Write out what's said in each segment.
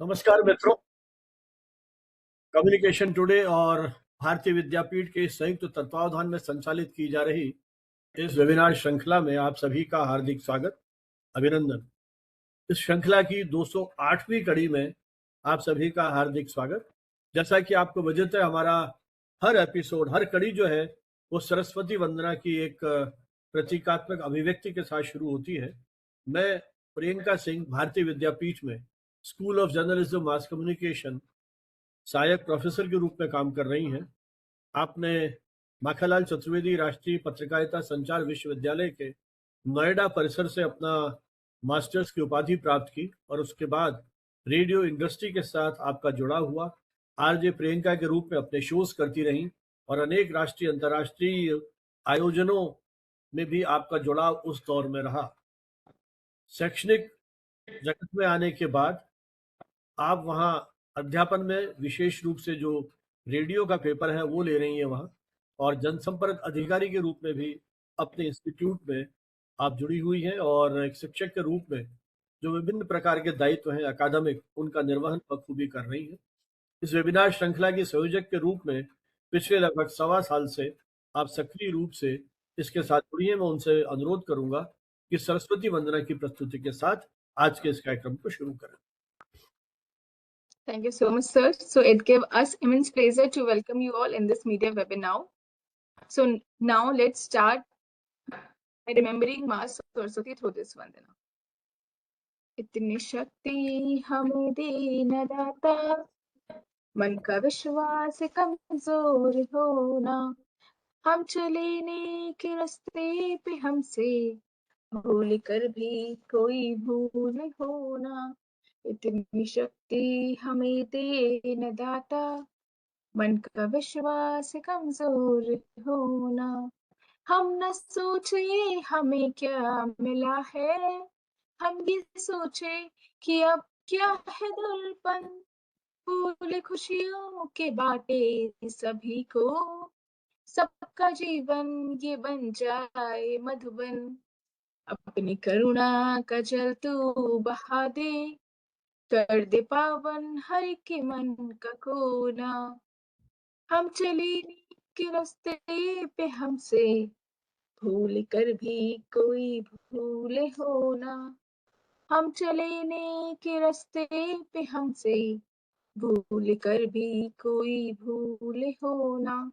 नमस्कार मित्रों। Communication today और भारतीय विद्यापीठ के संयुक्त तत्वावधान में संचालित की जा रही इस वेबिनार श्रृंखला में आप सभी का हार्दिक स्वागत, अभिनंदन। इस श्रृंखला की 208वीं कड़ी में आप सभी का हार्दिक स्वागत। जैसा कि आपको विदित है, हमारा हर एपिसोड, हर कड़ी जो है वो सरस्वती वंदना की एक प्रतीकात्मक अभिव्यक्ति के साथ शुरू होती है। मैं प्रियंका सिंह भारतीय विद्यापीठ में school of journalism mass communication सहायक प्रोफेसर के रूप में काम कर रही हैं। आपने माखनलाल चतुर्वेदी राष्ट्रीय पत्रकारिता संचार विश्वविद्यालय के नोएडा परिसर से अपना मास्टर्स की उपाधि प्राप्त की और उसके बाद रेडियो इंडस्ट्री के साथ आपका जुड़ा हुआ आरजे प्रियंका के रूप में अपने शोज करती रहीं और अनेक राष्ट्रीय अंतर्राष्ट्रीय आयोजनों में भी आपका जुड़ाव उस दौर में रहा। शैक्षणिक जगत में आने के बाद आप वहाँ अध्यापन में विशेष रूप से जो रेडियो का पेपर है वो ले रही हैं वहाँ, और जनसंपर्क अधिकारी के रूप में भी अपने इंस्टीट्यूट में आप जुड़ी हुई हैं और एक शिक्षक के रूप में जो विभिन्न प्रकार के दायित्व हैं अकादमिक, उनका निर्वहन बखूबी कर रही हैं। इस वेबिनार श्रृंखला की संयोजक के रूप में पिछले लगभग 1.25 साल से आप सक्रिय रूप से इसके साथ जुड़ी हैं। मैं उनसे अनुरोध करूंगा कि सरस्वती वंदना की प्रस्तुति के साथ आज के इस कार्यक्रम को शुरू करें। Thank you so much, sir. So it gave us immense pleasure to welcome you all in this media webinar. So now let's start by remembering Maa Saraswati through this Vandana. इतनी शक्ति हमें दे न दाता, मन का विश्वास कमजोर होना, हम चले नेक रास्ते पे हमसे भूल कर भी कोई भूल होना। इतनी शक्ति हमें दे न दाता, मन का विश्वास कमजोर होना, हम न सोचे हमें क्या मिला है, हम ये सोचे कि अब क्या है दर्पण, फूल खुशियों के बाटे सभी को, सबका जीवन ये बन जाए मधुबन, अपनी करुणा का जल तू बहा दे, कर दे पावन हर के मन का कोना, हम चले के रास्ते पे हमसे भूल कर भी कोई भूल होना, हम चले के रास्ते पे हमसे भूल कर भी कोई भूल होना।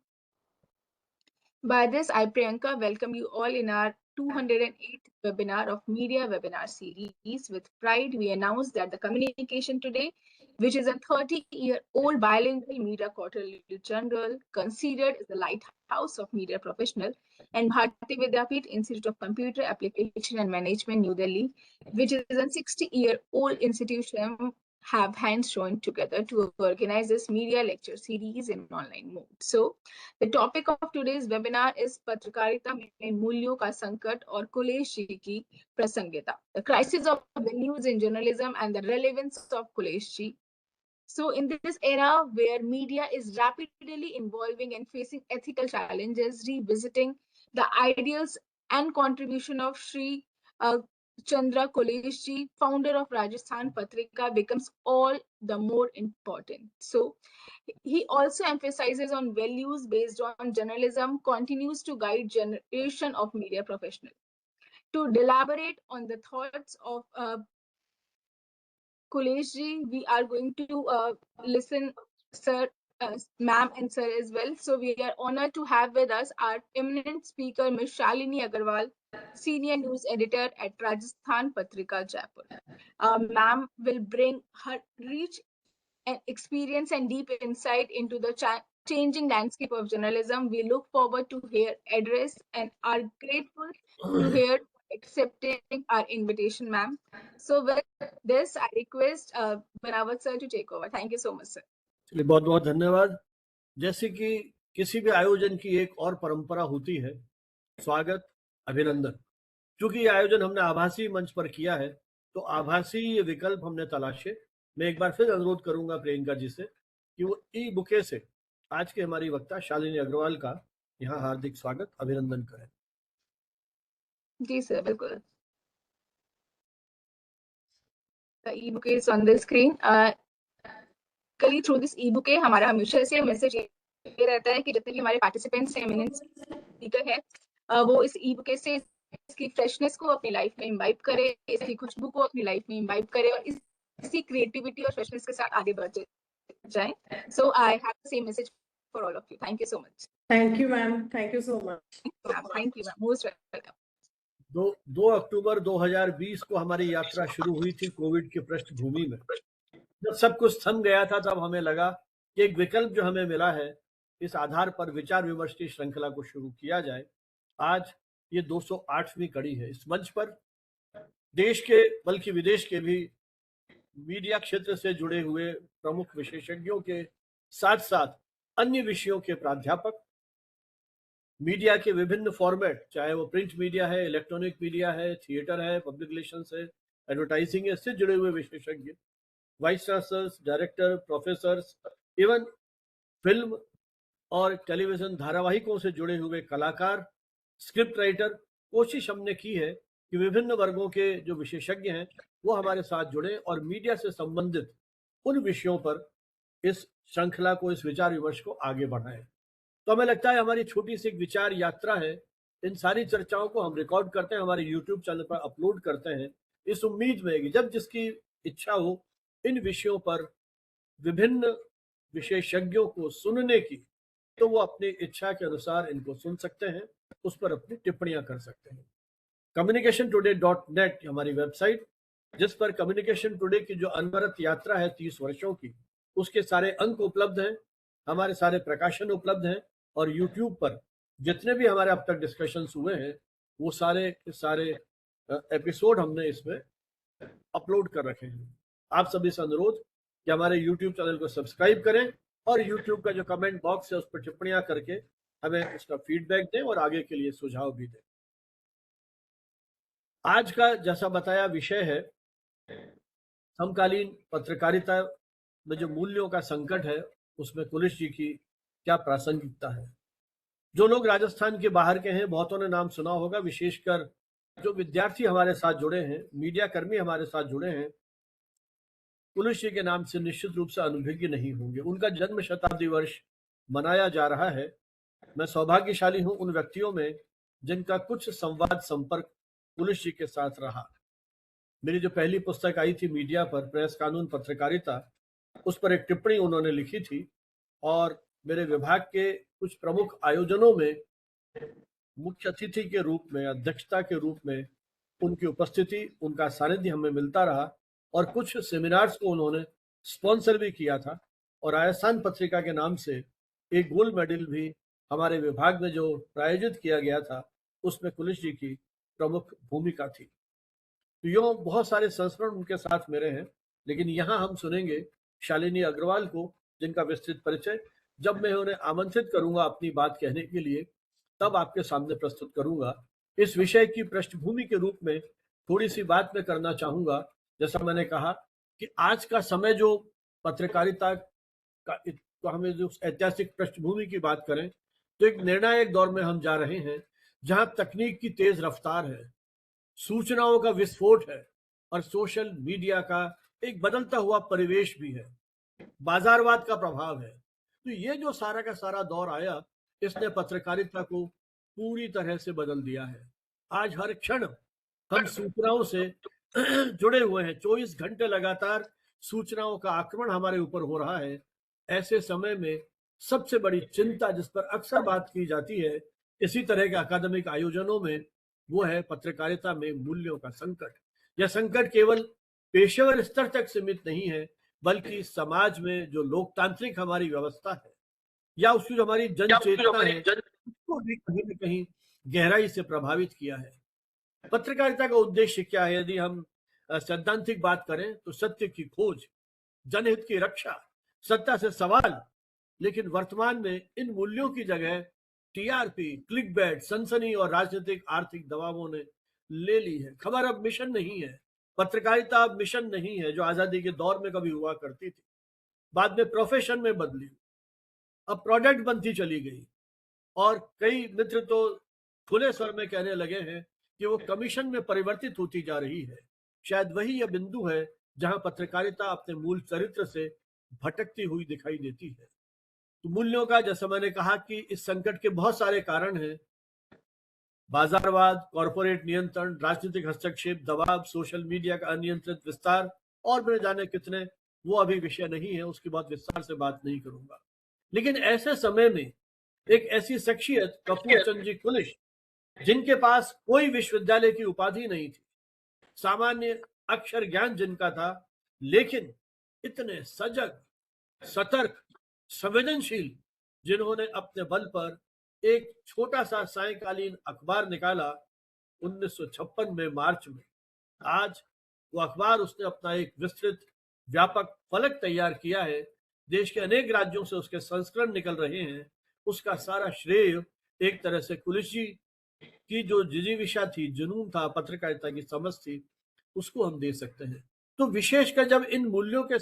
By this, I, Priyanka, welcome you all in our 208th webinar of Media Webinar Series. With pride, we announce that the Communication Today, which is a 30-year-old bilingual media quarterly journal, considered as the lighthouse of media professional, and Bharati Vidyapeeth Institute of Computer Application and Management, New Delhi, which is a 60-year-old institution, have hands joined together to organize this media lecture series in online mode. So, the topic of today's webinar is पत्रकारिता में मूल्यों का संकट और कुलेश जी की प्रसंगिता, the crisis of values in journalism and the relevance of Kulesh ji. So in this era where media is rapidly evolving and facing ethical challenges, revisiting the ideals and contribution of Sri Chandra Kulesh ji, founder of Rajasthan Patrika, becomes all the more important. So he also emphasizes on values based on journalism, continues to guide generation of media professionals. To elaborate on the thoughts of Kulesh ji, we are going to listen, sir, ma'am and sir as well. So we are honored to have with us our eminent speaker, Ms. Shalini Agarwal, Senior News Editor at Rajasthan Patrika, Jaipur. Ma'am will bring her rich experience and deep insight into the changing landscape of journalism. We look forward to her address and are grateful to her accepting our invitation, ma'am. So with this, I request Banawat sir to take over. Thank you so much, sir. चलिए, बहुत बहुत धन्यवाद। जैसे कि किसी भी आयोजन की एक और परंपरा होती है, स्वागत, अभिनंदन। क्योंकि ये आयोजन हमने आभासी मंच पर किया है, तो आभासी विकल्प हमने तलाशे। मैं एक बार फिर अनुरोध करूंगा प्रियंका जी से कि वो ई बुके से आज के हमारी वक्ता शालिनी अग्रवाल का यहाँ हार्दिक स्वागत, अभिनंदन करें। जी सर, बिल्कुल। The e-book is on the screen. Basically through this E book हमारा हमेशा से मैसेज ये रहता है कि जितने भी हमारे पार्टिसिपेंट्स हैं, एमिनेंस स्पीकर है, वो इस ई बुक से इसकी फ्रेशनेस को अपनी लाइफ में इम्बाइब करे, इसकी खुशबू को अपनी लाइफ में इम्बाइब करे और इसी क्रिएटिविटी और फ्रेशनेस के साथ आगे बढ़ जाए. So I have the same message for all of you. Thank you so much. Thank you, ma'am. Thank you so much. Thank you, ma'am. Most welcome. 2 अक्टूबर 2020 को हमारी यात्रा शुरू हुई थी कोविड की पृष्ठभूमि में. जब सब कुछ थम गया था तब हमें लगा कि एक विकल्प जो हमें मिला है, इस आधार पर विचार विमर्श की श्रृंखला को शुरू किया जाए. आज ये 208वीं कड़ी है. इस मंच पर देश के बल्कि विदेश के भी मीडिया क्षेत्र से जुड़े हुए प्रमुख विशेषज्ञों के साथ साथ अन्य विषयों के प्राध्यापक, मीडिया के विभिन्न फॉर्मेट, चाहे वो प्रिंट मीडिया है, इलेक्ट्रॉनिक मीडिया है, थिएटर है, पब्लिक रिलेशंस है, एडवर्टाइजिंग है, इससे जुड़े हुए विशेषज्ञ, vice chancellors, director, professors, even film और टेलीविजन धारावाहिकों से जुड़े हुए कलाकार, स्क्रिप्ट राइटर. कोशिश हमने की है कि विभिन्न वर्गों के जो विशेषज्ञ हैं वो हमारे साथ जुड़े और मीडिया से संबंधित उन विषयों पर इस श्रृंखला को, इस विचार विमर्श को आगे बढ़ाएं. तो हमें लगता है हमारी छोटी सी एक विचार यात्रा है. इन सारी चर्चाओं को हम रिकॉर्ड करते हैं, हमारे यूट्यूब चैनल पर अपलोड करते हैं, इस उम्मीद में कि जब जिसकी इच्छा हो इन विषयों पर विभिन्न विशेषज्ञों को सुनने की, तो वो अपनी इच्छा के अनुसार इनको सुन सकते हैं, उस पर अपनी टिप्पणियां कर सकते हैं. communicationtoday.net हमारी वेबसाइट, जिस पर कम्युनिकेशन टुडे की जो अनवरत यात्रा है 30 वर्षों की, उसके सारे अंक उपलब्ध हैं, हमारे सारे प्रकाशन उपलब्ध हैं और YouTube पर जितने भी हमारे अब तक डिस्कशंस हुए हैं वो सारे के सारे एपिसोड हमने इसमें अपलोड कर रखे हैं. आप सभी से अनुरोध कि हमारे YouTube चैनल को सब्सक्राइब करें और YouTube का जो कमेंट बॉक्स है उस पर टिप्पणियां करके हमें उसका फीडबैक दें और आगे के लिए सुझाव भी दें. आज का जैसा बताया विषय है समकालीन पत्रकारिता में जो मूल्यों का संकट है उसमें कुलिश जी की क्या प्रासंगिकता है. जो लोग राजस्थान के बाहर के हैं, बहुतों ने नाम सुना होगा, विशेषकर जो विद्यार्थी हमारे साथ जुड़े हैं, मीडिया कर्मी हमारे साथ जुड़े हैं, कुलिश जी के नाम से निश्चित रूप से अनुभवी नहीं होंगे. उनका जन्म शताब्दी वर्ष मनाया जा रहा है. मैं सौभाग्यशाली हूं उन व्यक्तियों में जिनका कुछ संवाद संपर्क कुलिश जी के साथ रहा. मेरी जो पहली पुस्तक आई थी मीडिया पर, प्रेस कानून पत्रकारिता, उस पर एक टिप्पणी उन्होंने लिखी थी और मेरे विभाग के कुछ प्रमुख आयोजनों में मुख्य अतिथि के रूप में, अध्यक्षता के रूप में उनकी उपस्थिति, उनका सानिध्य हमें मिलता रहा और कुछ सेमिनार्स को उन्होंने स्पॉन्सर भी किया था और राजस्थान पत्रिका के नाम से एक गोल्ड मेडल भी हमारे विभाग में जो प्रायोजित किया गया था उसमें कुलिश जी की प्रमुख भूमिका थी. तो यूं बहुत सारे संस्मरण उनके साथ मेरे हैं, लेकिन यहाँ हम सुनेंगे शालिनी अग्रवाल को, जिनका विस्तृत परिचय जब मैं उन्हें आमंत्रित करूंगा अपनी बात कहने के लिए तब आपके सामने प्रस्तुत करूंगा. इस विषय की पृष्ठभूमि के रूप में थोड़ी सी बात मैं करना चाहूंगा. जैसा मैंने कहा कि आज का समय जो पत्रकारिता का, तो हमें जो ऐतिहासिक पृष्ठभूमि की बात करें तो एक निर्णायक दौर में हम जा रहे हैं जहां तकनीक की तेज रफ्तार है, सूचनाओं का विस्फोट है और सोशल मीडिया का एक बदलता हुआ परिवेश भी है, बाजारवाद का प्रभाव है. तो ये जो सारा का सारा दौर आया, इसने पत्रकारिता को पूरी तरह से बदल दिया है. आज हर क्षण हम सूचनाओं से जुड़े हुए हैं. 24 घंटे लगातार सूचनाओं का आक्रमण हमारे ऊपर हो रहा है. ऐसे समय में सबसे बड़ी चिंता जिस पर अक्सर बात की जाती है इसी तरह के अकादमिक आयोजनों में, वो है पत्रकारिता में मूल्यों का संकट. यह संकट केवल पेशेवर स्तर तक सीमित नहीं है, बल्कि समाज में जो लोकतांत्रिक हमारी व्यवस्था है या उसकी जो हमारी जन चेतना है उसको भी कहीं न कहीं गहराई से प्रभावित किया है. पत्रकारिता का उद्देश्य क्या है? यदि हम सैद्धांतिक बात करें तो सत्य की खोज, जनहित की रक्षा, सत्ता से सवाल. लेकिन वर्तमान में इन मूल्यों की जगह टीआरपी, क्लिकबैट, सनसनी और राजनीतिक आर्थिक दबावों ने ले ली है. खबर अब मिशन नहीं है, पत्रकारिता अब मिशन नहीं है जो आजादी के दौर में कभी हुआ करती थी. बाद में प्रोफेशन में बदली, अब प्रोडक्ट बनती चली गई और कई मित्र तो खुले स्वर में कहने लगे हैं कि वो कमीशन में परिवर्तित होती जा रही है. शायद वही यह बिंदु है जहां पत्रकारिता अपने मूल चरित्र से भटकती हुई दिखाई देती है। तो मूल्यों का, जैसा मैंने कहा कि इस संकट के बहुत सारे कारण हैं। बाजारवाद, कॉरपोरेट नियंत्रण, राजनीतिक हस्तक्षेप, दबाव, सोशल मीडिया का अनियंत्रित विस्तार और न जाने कितने, वो अभी विषय नहीं है, उसकी बहुत विस्तार से बात नहीं करूंगा। लेकिन ऐसे समय में एक ऐसी शख्सियत कपूर चंद जी कुलिश, जिनके पास कोई विश्वविद्यालय की उपाधि नहीं थी, सामान्य अक्षर ज्ञान जिनका था, लेकिन इतने सजग, सतर्क, संवेदनशील, जिन्होंने अपने बल पर एक छोटा सा सायकालीन अखबार निकाला 1956 में मार्च में। आज वो अखबार, उसने अपना एक विस्तृत व्यापक फलक तैयार किया है, देश के अनेक राज्यों से उसके संस्करण निकल रहे हैं। उसका सारा श्रेय एक तरह से कुलिश जी की जो जिजीविषा थी, जुनून था, पत्रकारिता की समझ थी, उसको हम दे सकते हैं। तो विशेषकर जब इन मूल्यों के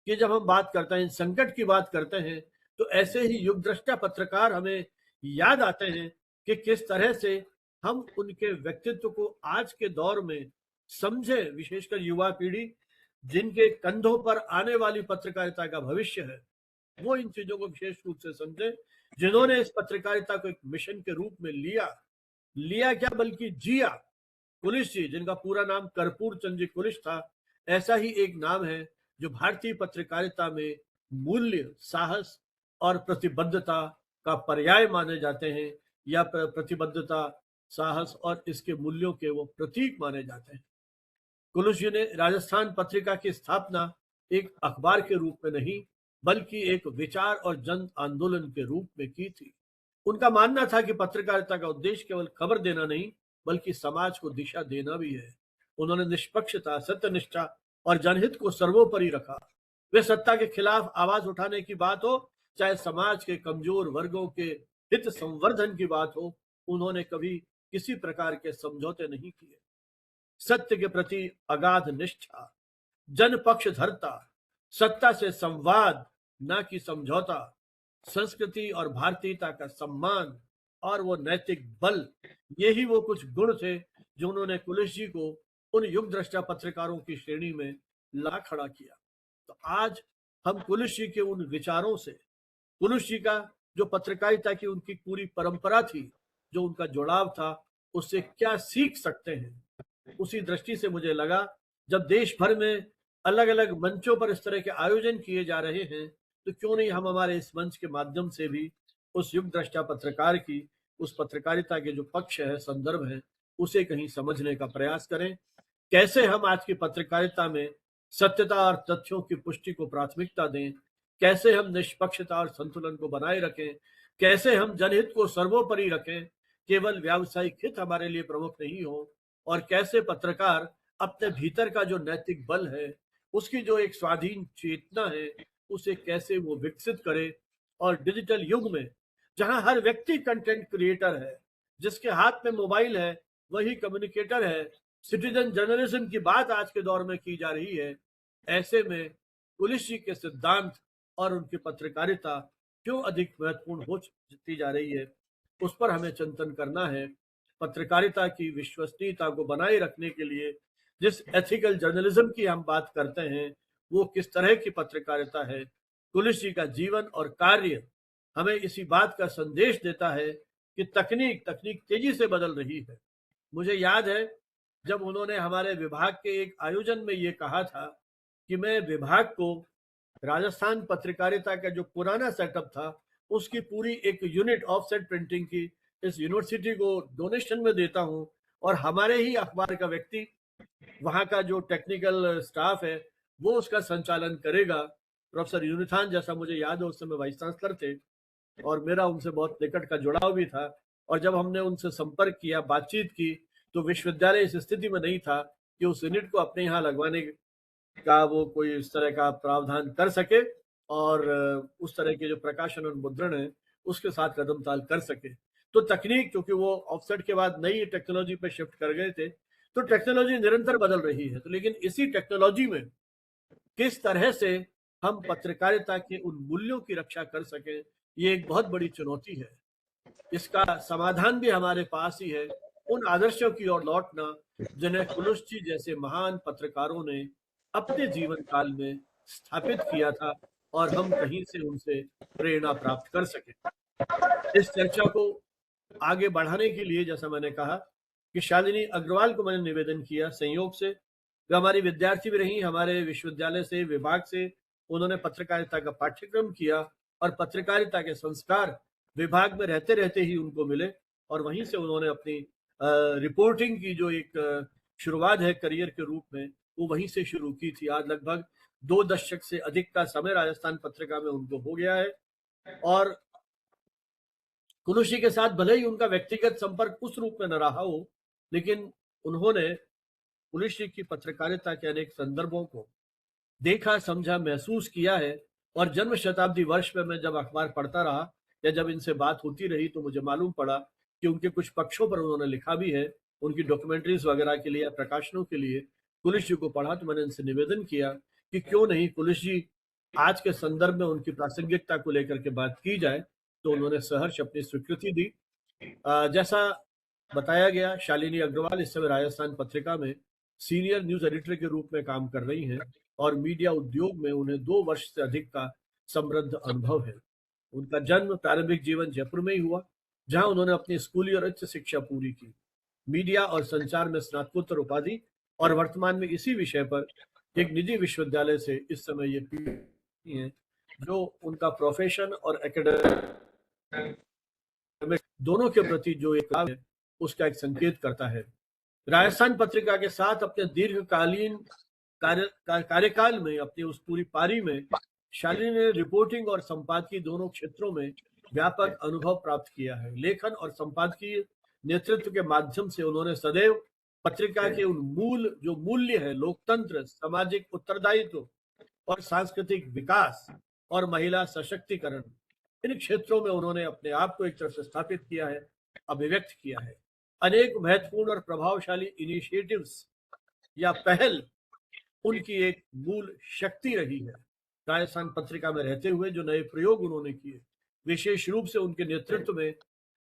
जब हम बात करते हैं, इन संकट की बात करते हैं, तो ऐसे ही युगद्रष्टा पत्रकार हमें याद आते हैं कि किस तरह से हम उनके व्यक्तित्व को आज के दौर में समझे, विशेषकर युवा पीढ़ी जिनके कंधों पर आने वाली पत्रकारिता का भविष्य है, वो इन चीजों को विशेष रूप से समझे, जिन्होंने इस पत्रकारिता को एक मिशन के रूप में लिया क्या बल्कि जिया। कुलिश जी, जिनका पूरा नाम कर्पूर चंद जी कुलिश था, ऐसा ही एक नाम है जो भारतीय पत्रकारिता में मूल्य, साहस और प्रतिबद्धता का पर्याय माने जाते हैं, या प्रतिबद्धता, साहस और इसके मूल्यों के वो प्रतीक माने जाते हैं। कुलिश जी ने राजस्थान पत्रिका की स्थापना एक अखबार के रूप में नहीं, बल्कि एक विचार और जन आंदोलन के रूप में की थी। उनका मानना था कि पत्रकारिता का उद्देश्य केवल खबर देना नहीं, बल्कि समाज को दिशा देना भी है। उन्होंने निष्पक्षता, सत्यनिष्ठा और जनहित को सर्वोपरि रखा। वे सत्ता के खिलाफ आवाज उठाने की बात हो, चाहे समाज के कमजोर वर्गों के हित संवर्धन की बात हो, उन्होंने कभी किसी प्रकार के समझौते नहीं किए। सत्य के प्रति अगाध निष्ठा, जन पक्षधरता, सत्ता से संवाद न कि समझौता, संस्कृति और भारतीयता का सम्मान और वो नैतिक बल, यही वो कुछ गुण थे जो उन्होंने कुलिश जी को उन युग दृष्टा पत्रकारों की श्रेणी में ला खड़ा किया। तो आज हम कुलिश जी के उन विचारों से, कुलिश जी का जो पत्रकारिता की उनकी पूरी परंपरा थी, जो उनका जुड़ाव था, उससे क्या सीख सकते हैं। उसी दृष्टि से मुझे लगा, जब देश भर में अलग अलग मंचों पर इस तरह के आयोजन किए जा रहे हैं, तो क्यों नहीं हम हमारे इस मंच के माध्यम से भी उस युग दृष्टा पत्रकार की, उस पत्रकारिता के जो पक्ष है, संदर्भ है, उसे कहीं समझने का प्रयास करें। कैसे हम आज की पत्रकारिता में सत्यता और तथ्यों की पुष्टि को प्राथमिकता दें, कैसे हम निष्पक्षता और संतुलन को बनाए रखें, कैसे हम जनहित को सर्वोपरि रखें, केवल व्यावसायिक हित हमारे लिए प्रमुख नहीं हो, और कैसे पत्रकार अपने भीतर का जो नैतिक बल है, उसकी जो एक स्वाधीन चेतना है, उसे कैसे वो विकसित करे। और डिजिटल युग में जहां हर व्यक्ति कंटेंट क्रिएटर है, जिसके हाथ में मोबाइल है वही कम्युनिकेटर है, सिटीजन जर्नलिज्म की बात आज के दौर में की जा रही है, ऐसे में कुलिश जी के सिद्धांत और उनकी पत्रकारिता क्यों अधिक महत्वपूर्ण होती जा रही है, उस पर हमें चिंतन करना है। पत्रकारिता की विश्वसनीयता को बनाए रखने के लिए जिस एथिकल जर्नलिज्म की हम बात करते हैं, वो किस तरह की पत्रकारिता है, कुलिश जी का जीवन और कार्य हमें इसी बात का संदेश देता है कि तकनीक तेजी से बदल रही है। मुझे याद है जब उन्होंने हमारे विभाग के एक आयोजन में ये कहा था कि मैं विभाग को राजस्थान पत्रकारिता का जो पुराना सेटअप था, उसकी पूरी एक यूनिट ऑफसेट प्रिंटिंग की इस यूनिवर्सिटी को डोनेशन में देता हूं, और हमारे ही अखबार का व्यक्ति, वहां का जो टेक्निकल स्टाफ है, वो उसका संचालन करेगा। प्रोफेसर यूनिथान, जैसा मुझे याद है, उस समय वाइस चांसलर थे और मेरा उनसे बहुत निकट का जुड़ाव भी था। और जब हमने उनसे संपर्क किया, बातचीत की, तो विश्वविद्यालय इस स्थिति में नहीं था कि उस यूनिट को अपने यहाँ लगवाने का वो कोई इस तरह का प्रावधान कर सके और उस तरह के जो प्रकाशन और मुद्रण है उसके साथ कदम ताल कर सके। तो तकनीक, क्योंकि वो ऑफसेट के बाद नई टेक्नोलॉजी पे शिफ्ट कर गए थे, तो टेक्नोलॉजी निरंतर बदल रही है। तो लेकिन इसी टेक्नोलॉजी में किस तरह से हम पत्रकारिता के उन मूल्यों की रक्षा कर सकें, ये एक बहुत बड़ी चुनौती है। इसका समाधान भी हमारे पास ही है, उन आदर्शों की ओर लौटना जिन्हें कुलिश जी जैसे महान पत्रकारों ने अपने जीवन काल में स्थापित किया था और हम कहीं से उनसे प्रेरणा प्राप्त कर सकें। इस चर्चा को आगे बढ़ाने के लिए जैसा मैंने कहा कि शालिनी अग्रवाल को मैंने निवेदन किया, संयोग से वे हमारी विद्यार्थी भी रही, हमारे विश्वविद्यालय से, विभाग से उन्होंने पत्रकारिता का पाठ्यक्रम किया और पत्रकारिता के संस्कार विभाग में रहते रहते ही उनको मिले और वहीं से उन्होंने अपनी रिपोर्टिंग की जो एक शुरुआत है करियर के रूप में, वो वहीं से शुरू की थी। आज लगभग 2 दशक से अधिक का समय राजस्थान पत्रिका में उनको हो गया है और कुलुषी के साथ भले ही उनका व्यक्तिगत संपर्क उस रूप में न रहा हो, लेकिन उन्होंने कुलुषी की पत्रकारिता के अनेक संदर्भों को देखा, समझा, महसूस किया है और जन्म शताब्दी वर्ष में मैं जब अखबार पढ़ता रहा या जब इनसे बात होती रही तो मुझे मालूम पड़ा कि उनके कुछ पक्षों पर उन्होंने लिखा भी है, उनकी डॉक्यूमेंट्रीज वगैरह के लिए, प्रकाशनों के लिए कुलुषी को पढ़ा तो मैंने इनसे निवेदन किया कि क्यों नहीं कुलुषी आज के संदर्भ में उनकी प्रासंगिकता को लेकर के बात की जाए, तो उन्होंने सहर्ष अपनी स्वीकृति दी। जैसा बताया गया, शालिनी अग्रवाल इस समय राजस्थान पत्रिका में सीनियर न्यूज एडिटर के रूप में काम कर रही हैं और मीडिया उद्योग में उन्हें 2 वर्ष से अधिक का समृद्ध अनुभव है। उनका जन्म, प्रारंभिक जीवन जयपुर में ही हुआ, जहां उन्होंने अपनी स्कूली और उच्च शिक्षा पूरी की। मीडिया और संचार में स्नातकोत्तर उपाधि और वर्तमान में इसी विषय पर एक निजी विश्वविद्यालय से इस समय ये PhD हैं, जो उनका प्रोफेशन और एकेडमिक दोनों के प्रति जो एक लाभ है उसका एक संकेत करता है। राजस्थान पत्रिका के साथ अपने दीर्घकालीन कार्यकाल में, अपनी उस पूरी पारी में शालिनी ने रिपोर्टिंग और संपादकीय दोनों क्षेत्रों में व्यापक अनुभव प्राप्त किया है। लेखन और संपादकीय नेतृत्व के माध्यम से उन्होंने सदैव पत्रिका के उन जो मूल्य है, लोकतंत्र, सामाजिक उत्तरदायित्व और सांस्कृतिक विकास और महिला सशक्तिकरण, इन क्षेत्रों में उन्होंने अपने आप को एक तरह से स्थापित किया है, अभिव्यक्त किया है। अनेक महत्वपूर्ण और प्रभावशाली इनिशिएटिव्स या पहल उनकी एक मूल शक्ति रही है। राजस्थान पत्रिका में रहते हुए जो नए प्रयोग उन्होंने किए, विशेष रूप से उनके नेतृत्व में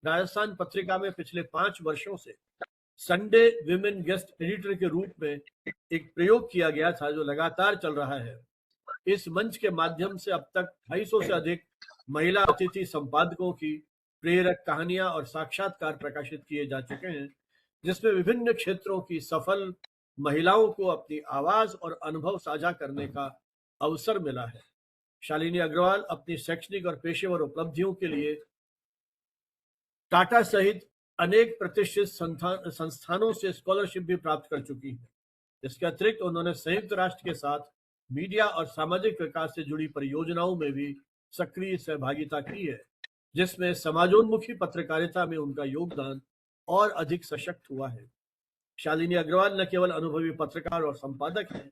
राजस्थान पत्रिका में पिछले 5 वर्षों से संडे विमेन गेस्ट एडिटर के रूप में एक प्रयोग किया गया था जो लगातार चल रहा है। इस मंच के माध्यम से अब तक 250 से अधिक महिला अतिथि संपादकों की प्रेरक कहानियां और साक्षात्कार प्रकाशित किए जा चुके हैं, जिसमें विभिन्न क्षेत्रों की सफल महिलाओं को अपनी आवाज और अनुभव साझा करने का अवसर मिला है। शालिनी अग्रवाल अपनी शैक्षणिक और पेशेवर उपलब्धियों के लिए टाटा सहित अनेक प्रतिष्ठित संस्थानों से स्कॉलरशिप भी प्राप्त कर चुकी है। इसके अतिरिक्त उन्होंने संयुक्त राष्ट्र के साथ मीडिया और सामाजिक विकास से जुड़ी परियोजनाओं में भी सक्रिय सहभागिता की है, जिसमें समाजोन्मुखी पत्रकारिता में उनका योगदान और अधिक सशक्त हुआ है। शालिनी अग्रवाल न केवल अनुभवी पत्रकार और संपादक हैं,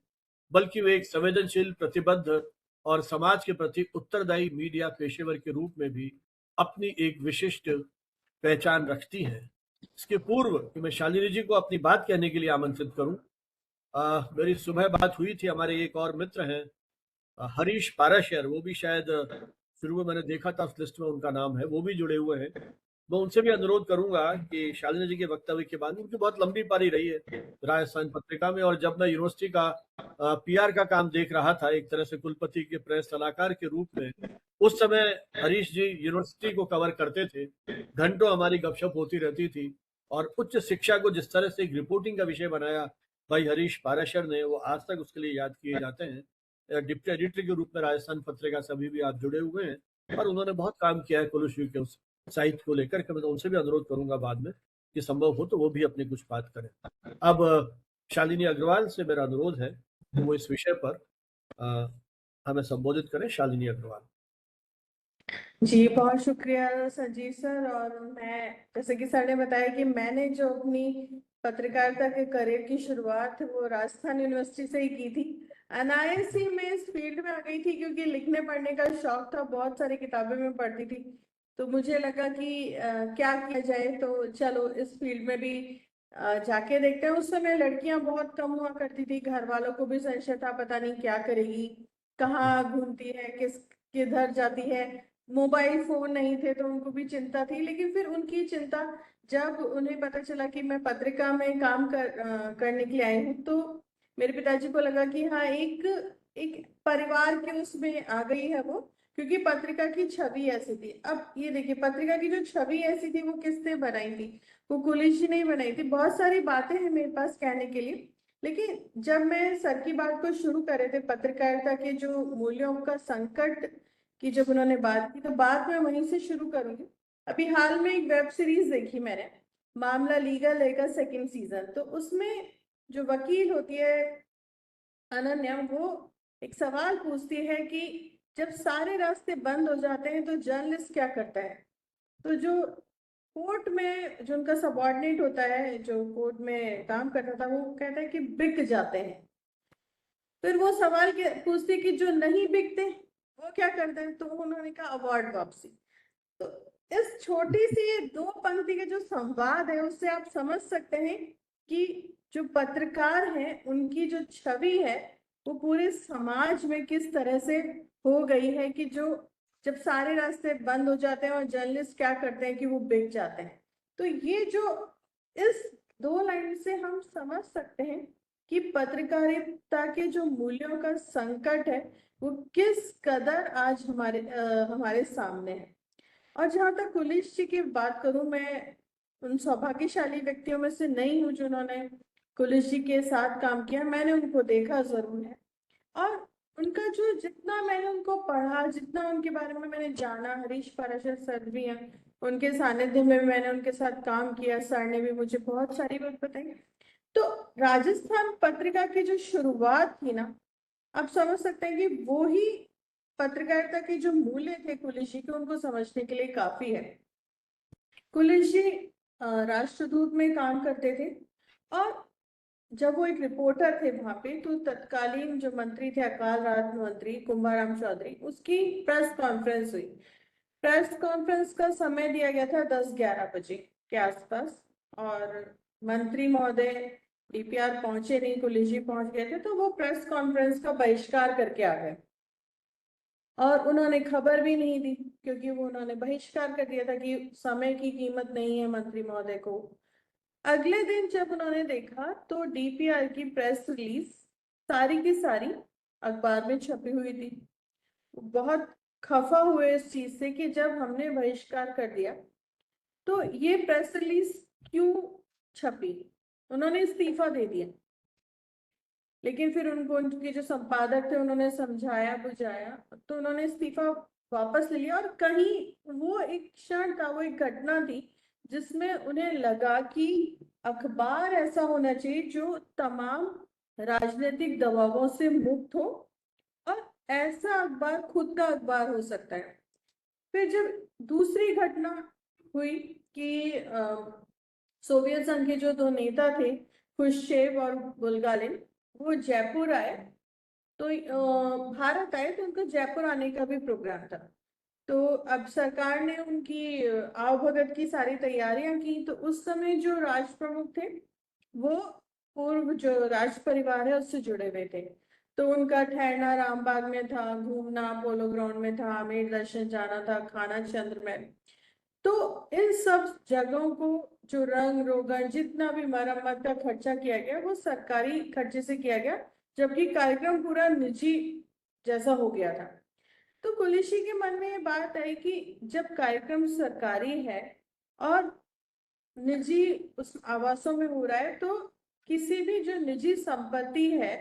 बल्कि वे एक संवेदनशील, प्रतिबद्ध और समाज के प्रति उत्तरदायी मीडिया पेशेवर के रूप में भी अपनी एक विशिष्ट पहचान रखती हैं। इसके पूर्व कि मैं शालिनी जी को अपनी बात कहने के लिए आमंत्रित करूं, मेरी सुबह बात हुई थी, हमारे एक और मित्र हैं हरीश पाराशर, वो भी शायद शुरू में मैंने देखा था उस लिस्ट में उनका नाम है, वो भी जुड़े हुए हैं। मैं उनसे भी अनुरोध करूंगा कि शालिनी जी के वक्तव्य के बाद, उनकी बहुत लंबी पारी रही है राजस्थान पत्रिका में, और जब मैं यूनिवर्सिटी का PR का काम देख रहा था एक तरह से कुलपति के प्रेस सलाहकार के रूप में, उस समय हरीश जी यूनिवर्सिटी को कवर करते थे, घंटों हमारी गपशप होती रहती थी और उच्च शिक्षा को जिस तरह से एक रिपोर्टिंग का विषय बनाया भाई हरीश पाराशर ने, वो आज तक उसके लिए याद किए जाते हैं। डिप्टी एडिटर के रूप में राजस्थान पत्रिका से अभी भी आप जुड़े हुए हैं और उन्होंने बहुत काम किया है कुलुषी के उस साहित्य को लेकर के। मैं तो उनसे भी अनुरोध करूंगा बाद में कि संभव हो तो वो भी अपनी कुछ बात करें। अब शालिनी अग्रवाल से मेरा अनुरोध है कि वो इस विषय पर हमें संबोधित करें। शालिनी अग्रवाल जी, बहुत शुक्रिया संजीव सर। और मैं, जैसे कि सर ने बताया कि मैंने जो अपनी पत्रकारिता के करियर की शुरुआत वो राजस्थान यूनिवर्सिटी से ही की थी। NISC में इस फील्ड में आ गई थी क्योंकि लिखने पढ़ने का शौक था, बहुत सारी किताबें मैं पढ़ती थी, तो मुझे लगा कि क्या किया जाए, तो चलो इस फील्ड में भी जाके देखते हैं। उस समय लड़कियां बहुत कम हुआ करती थी, घर वालों को भी संशय था पता नहीं क्या करेगी, कहाँ घूमती है, किधर जाती है। मोबाइल फोन नहीं थे तो उनको भी चिंता थी, लेकिन फिर उनकी चिंता जब उन्हें पता चला कि मैं पत्रिका में काम करने के लिए आई हूँ, तो मेरे पिताजी को लगा कि हाँ, एक एक परिवार के उसमें आ गई है वो, क्योंकि पत्रिका की छवि ऐसी थी। अब ये देखिए, पत्रिका की जो छवि ऐसी थी वो किसने बनाई थी? वो कुलिश जी ने ही बनाई थी। बहुत सारी बातें हैं मेरे पास कहने के लिए, लेकिन जब मैं सर की बात को शुरू कर रहे थे, पत्रकारिता के जो मूल्यों का संकट की जब उन्होंने बात की, तो बात मैं वहीं से शुरू करूंगी। अभी हाल में एक वेब सीरीज देखी मैंने, मामला लीगल है का सेकंड सीजन। तो उसमें जो वकील होती है अनन्या, वो एक सवाल पूछती है कि जब सारे रास्ते बंद हो जाते हैं तो जर्नलिस्ट क्या करता है? तो जो कोर्ट में जो उनका सबॉर्डिनेट होता है, जो कोर्ट में काम करता था, वो कहता है कि बिक जाते हैं। फिर वो सवाल पूछती कि जो नहीं बिकते वो क्या करते हैं? तो उन्होंने कहा अवार्ड वापसी। तो इस छोटी सी ये दो पंक्ति के जो संवाद है, उससे आप समझ सकते हैं कि जो पत्रकार हैं उनकी जो छवि है वो पूरे समाज में किस तरह से हो गई है, कि जो जब सारे रास्ते बंद हो जाते हैं और जर्नलिस्ट क्या करते हैं कि वो बिक जाते हैं। तो ये जो इस दो लाइन से हम समझ सकते हैं कि पत्रकारिता के जो मूल्यों का संकट है वो किस कदर आज हमारे सामने है। और जहां तक कुलिश जी की बात करूं, मैं उन सौभाग्यशाली व्यक्तियों में से नहीं हूं जिन्होंने कुलिश जी के साथ काम किया। मैंने उनको देखा जरूर है, और उनका जो जितना मैंने उनको पढ़ा, जितना उनके बारे में मैंने जाना, हरीश पाराशर सर भी हैं, उनके सानिध्य में मैंने उनके साथ काम किया, सर ने भी मुझे बहुत सारी बात बताई। तो राजस्थान पत्रिका की जो शुरुआत थी ना, आप समझ सकते हैं कि वो ही पत्रकारिता के जो मूल्य थे कुलिश जी के, उनको समझने के लिए काफी है। कुलिश जी राष्ट्रदूत में काम करते थे, और जब वो एक रिपोर्टर थे वहां पे, तो तत्कालीन जो मंत्री थे, अकाल राज्य मंत्री कुंभाराम चौधरी, उसकी प्रेस कॉन्फ्रेंस हुई। प्रेस कॉन्फ्रेंस का समय दिया गया था 10-11 बजे के आसपास, और मंत्री महोदय डीपीआर पहुंचे नहीं, कुलिश जी पहुंच गए थे, तो वो प्रेस कॉन्फ्रेंस का बहिष्कार करके आ गए। और उन्होंने खबर भी नहीं दी, क्योंकि वो उन्होंने बहिष्कार कर दिया था कि समय की कीमत नहीं है मंत्री महोदय को। अगले दिन जब उन्होंने देखा तो डीपीआर की प्रेस रिलीज सारी की सारी अखबार में छपी हुई थी। बहुत खफा हुए इस चीज से कि जब हमने बहिष्कार कर दिया तो ये प्रेस रिलीज क्यों छपी। उन्होंने इस्तीफा दे दिया, लेकिन फिर उनको उनके जो संपादक थे उन्होंने समझाया बुझाया, तो उन्होंने इस्तीफा वापस ले लिया। और कहीं वो एक क्षण था, वो एक घटना थी जिसमें उन्हें लगा कि अखबार ऐसा होना चाहिए जो तमाम राजनीतिक दबावों से मुक्त हो, और ऐसा अखबार खुद का अखबार हो सकता है। फिर जब दूसरी घटना हुई कि सोवियत संघ के जो दो नेता थे, खुश्चेव और बुल्गालिन, वो जयपुर आए, तो भारत आए, तो उनको जयपुर आने का भी प्रोग्राम था। तो अब सरकार ने उनकी आवभगत की सारी तैयारियां की। तो उस समय जो राष्ट्र प्रमुख थे वो पूर्व जो राज परिवार है उससे जुड़े हुए थे, तो उनका ठहरना रामबाग में था, घूमना पोलो ग्राउंड में था, आमेर दर्शन जाना था, खाना चंद्र में। तो इन सब जगहों को जो रंग रोगन जितना भी मरम्मत का खर्चा किया गया वो सरकारी खर्चे से किया गया, जबकि कार्यक्रम पूरा निजी जैसा हो गया था। तो कुलिशी के मन में ये बात आई कि जब कार्यक्रम सरकारी है और निजी उस आवासों में हो रहा है, तो किसी भी जो निजी संपत्ति है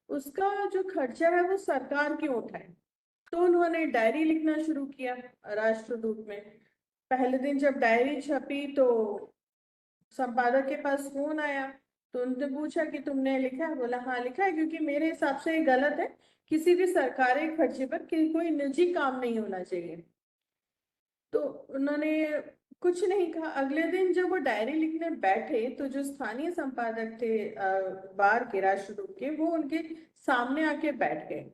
उसका जो खर्चा है वो सरकार क्यों उठाए। तो उन्होंने डायरी लिखना शुरू किया राष्ट्रदूत में। पहले दिन जब डायरी छपी तो संपादक के पास फोन आया, तो उनसे पूछा कि तुमने लिखा है? बोला हाँ लिखा है, क्योंकि मेरे हिसाब से ये गलत है, किसी भी सरकारी खर्चे पर कोई निजी काम नहीं होना चाहिए। तो उन्होंने कुछ नहीं कहा। अगले दिन जब वो डायरी लिखने बैठे तो जो स्थानीय संपादक थे बार के राष्ट्रदूत के, वो उनके सामने आके बैठ गए।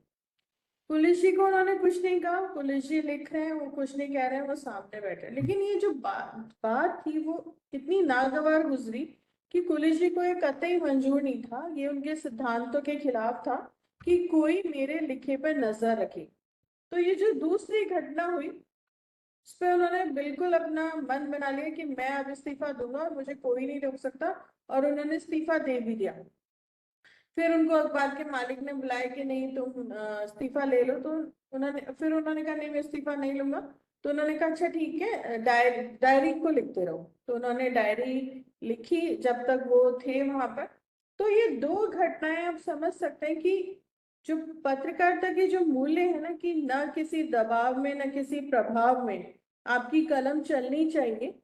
पुलिस जी को उन्होंने कुछ नहीं कहा, पुलिस जी लिख रहे हैं, वो कुछ नहीं कह रहे हैं, वो सामने बैठे। लेकिन ये जो बात थी वो इतनी नागवार गुजरी कि पुलिस जी को ये कतई मंजूर नहीं था, ये उनके सिद्धांतों के खिलाफ था कि कोई मेरे लिखे पर नजर रखे। तो ये जो दूसरी घटना हुई उस पर उन्होंने बिल्कुल अपना मन बना लिया कि मैं अब इस्तीफा दूंगा और मुझे कोई नहीं रोक सकता, और उन्होंने इस्तीफा दे भी दिया। फिर उनको अखबार के मालिक ने बुलाया कि नहीं तुम इस्तीफा ले लो, तो उन्होंने कहा नहीं मैं इस्तीफा नहीं लूंगा। तो उन्होंने कहा अच्छा ठीक है, डायरी को लिखते रहो। तो उन्होंने डायरी लिखी जब तक वो थे वहां पर। तो ये दो घटनाएं आप समझ सकते हैं कि जो पत्रकारिता के जो मूल्य है ना, कि ना किसी दबाव में ना किसी प्रभाव में आपकी कलम चलनी चाहिए,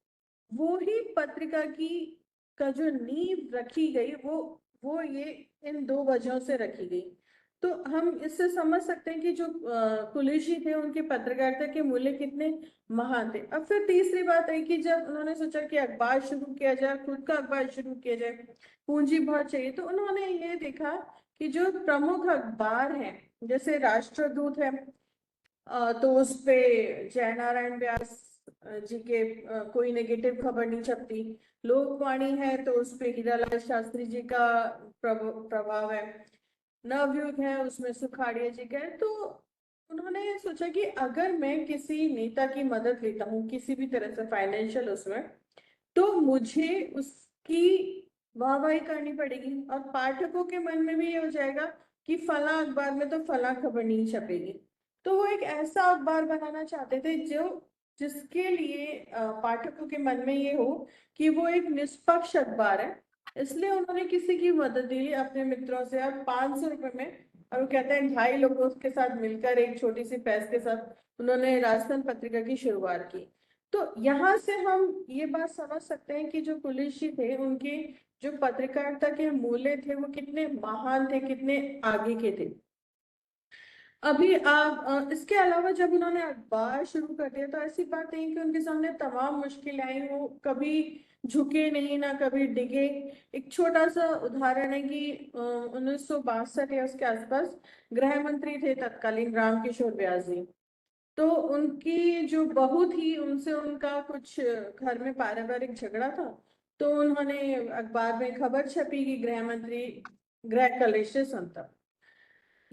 वो ही पत्रिका की का जो नींव रखी गई वो ये इन दो वजहों से रखी गई। तो हम इससे समझ सकते हैं कि जो कुलिश जी थे उनके पत्रकारिता के मूल्य कितने महान थे। अब फिर तीसरी बात है कि जब उन्होंने सोचा कि अखबार शुरू किया जाए, खुद का अखबार शुरू किया जाए, पूंजी बहुत चाहिए, तो उन्होंने ये देखा कि जो प्रमुख अखबार हैं जैसे राष्ट्रदूत है, तो उस पे जयनारायण व्यास जी के कोई नेगेटिव खबर नहीं छपती। लोकवाणी है तो उस पे हीरालाल शास्त्री जी का प्रभाव है। नवयुग है उसमें सुखाड़िया जी का है। तो उन्होंने सोचा कि अगर मैं किसी नेता की मदद लेता हूँ किसी भी तरह से फाइनेंशियल उसमें, तो मुझे उसकी वाहवाही करनी पड़ेगी और पाठकों के मन में भी ये हो जाएगा कि फला अखबार में तो फला खबर नहीं छपेगी। तो वो एक ऐसा अखबार बनाना चाहते थे जो जिसके लिए पाठकों के मन में ये हो कि वो एक निष्पक्ष अखबार है। इसलिए उन्होंने किसी की मदद ली अपने मित्रों से, और 500 रुपए में, और वो कहते हैं 2.5 लोगों के साथ मिलकर एक छोटी सी प्रेस के साथ उन्होंने राजस्थान पत्रिका की शुरुआत की। तो यहाँ से हम ये बात समझ सकते हैं कि जो कुलिश जी थे उनके जो पत्रकारिता के मूल्य थे वो कितने महान थे, कितने आगे के थे। अभी आप इसके अलावा जब उन्होंने अखबार शुरू कर दिया तो ऐसी बात नहीं कि उनके सामने तमाम मुश्किलें आई, वो कभी झुके नहीं ना कभी डिगे। एक छोटा सा उदाहरण है कि 1962 या उसके आसपास गृह मंत्री थे तत्कालीन रामकिशोर व्यास जी। तो उनकी जो बहू थी उनसे उनका कुछ घर में पारिवारिक झगड़ा था। तो उन्होंने अखबार में खबर छपी कि गृह मंत्री गृह कलेश से संतप्त।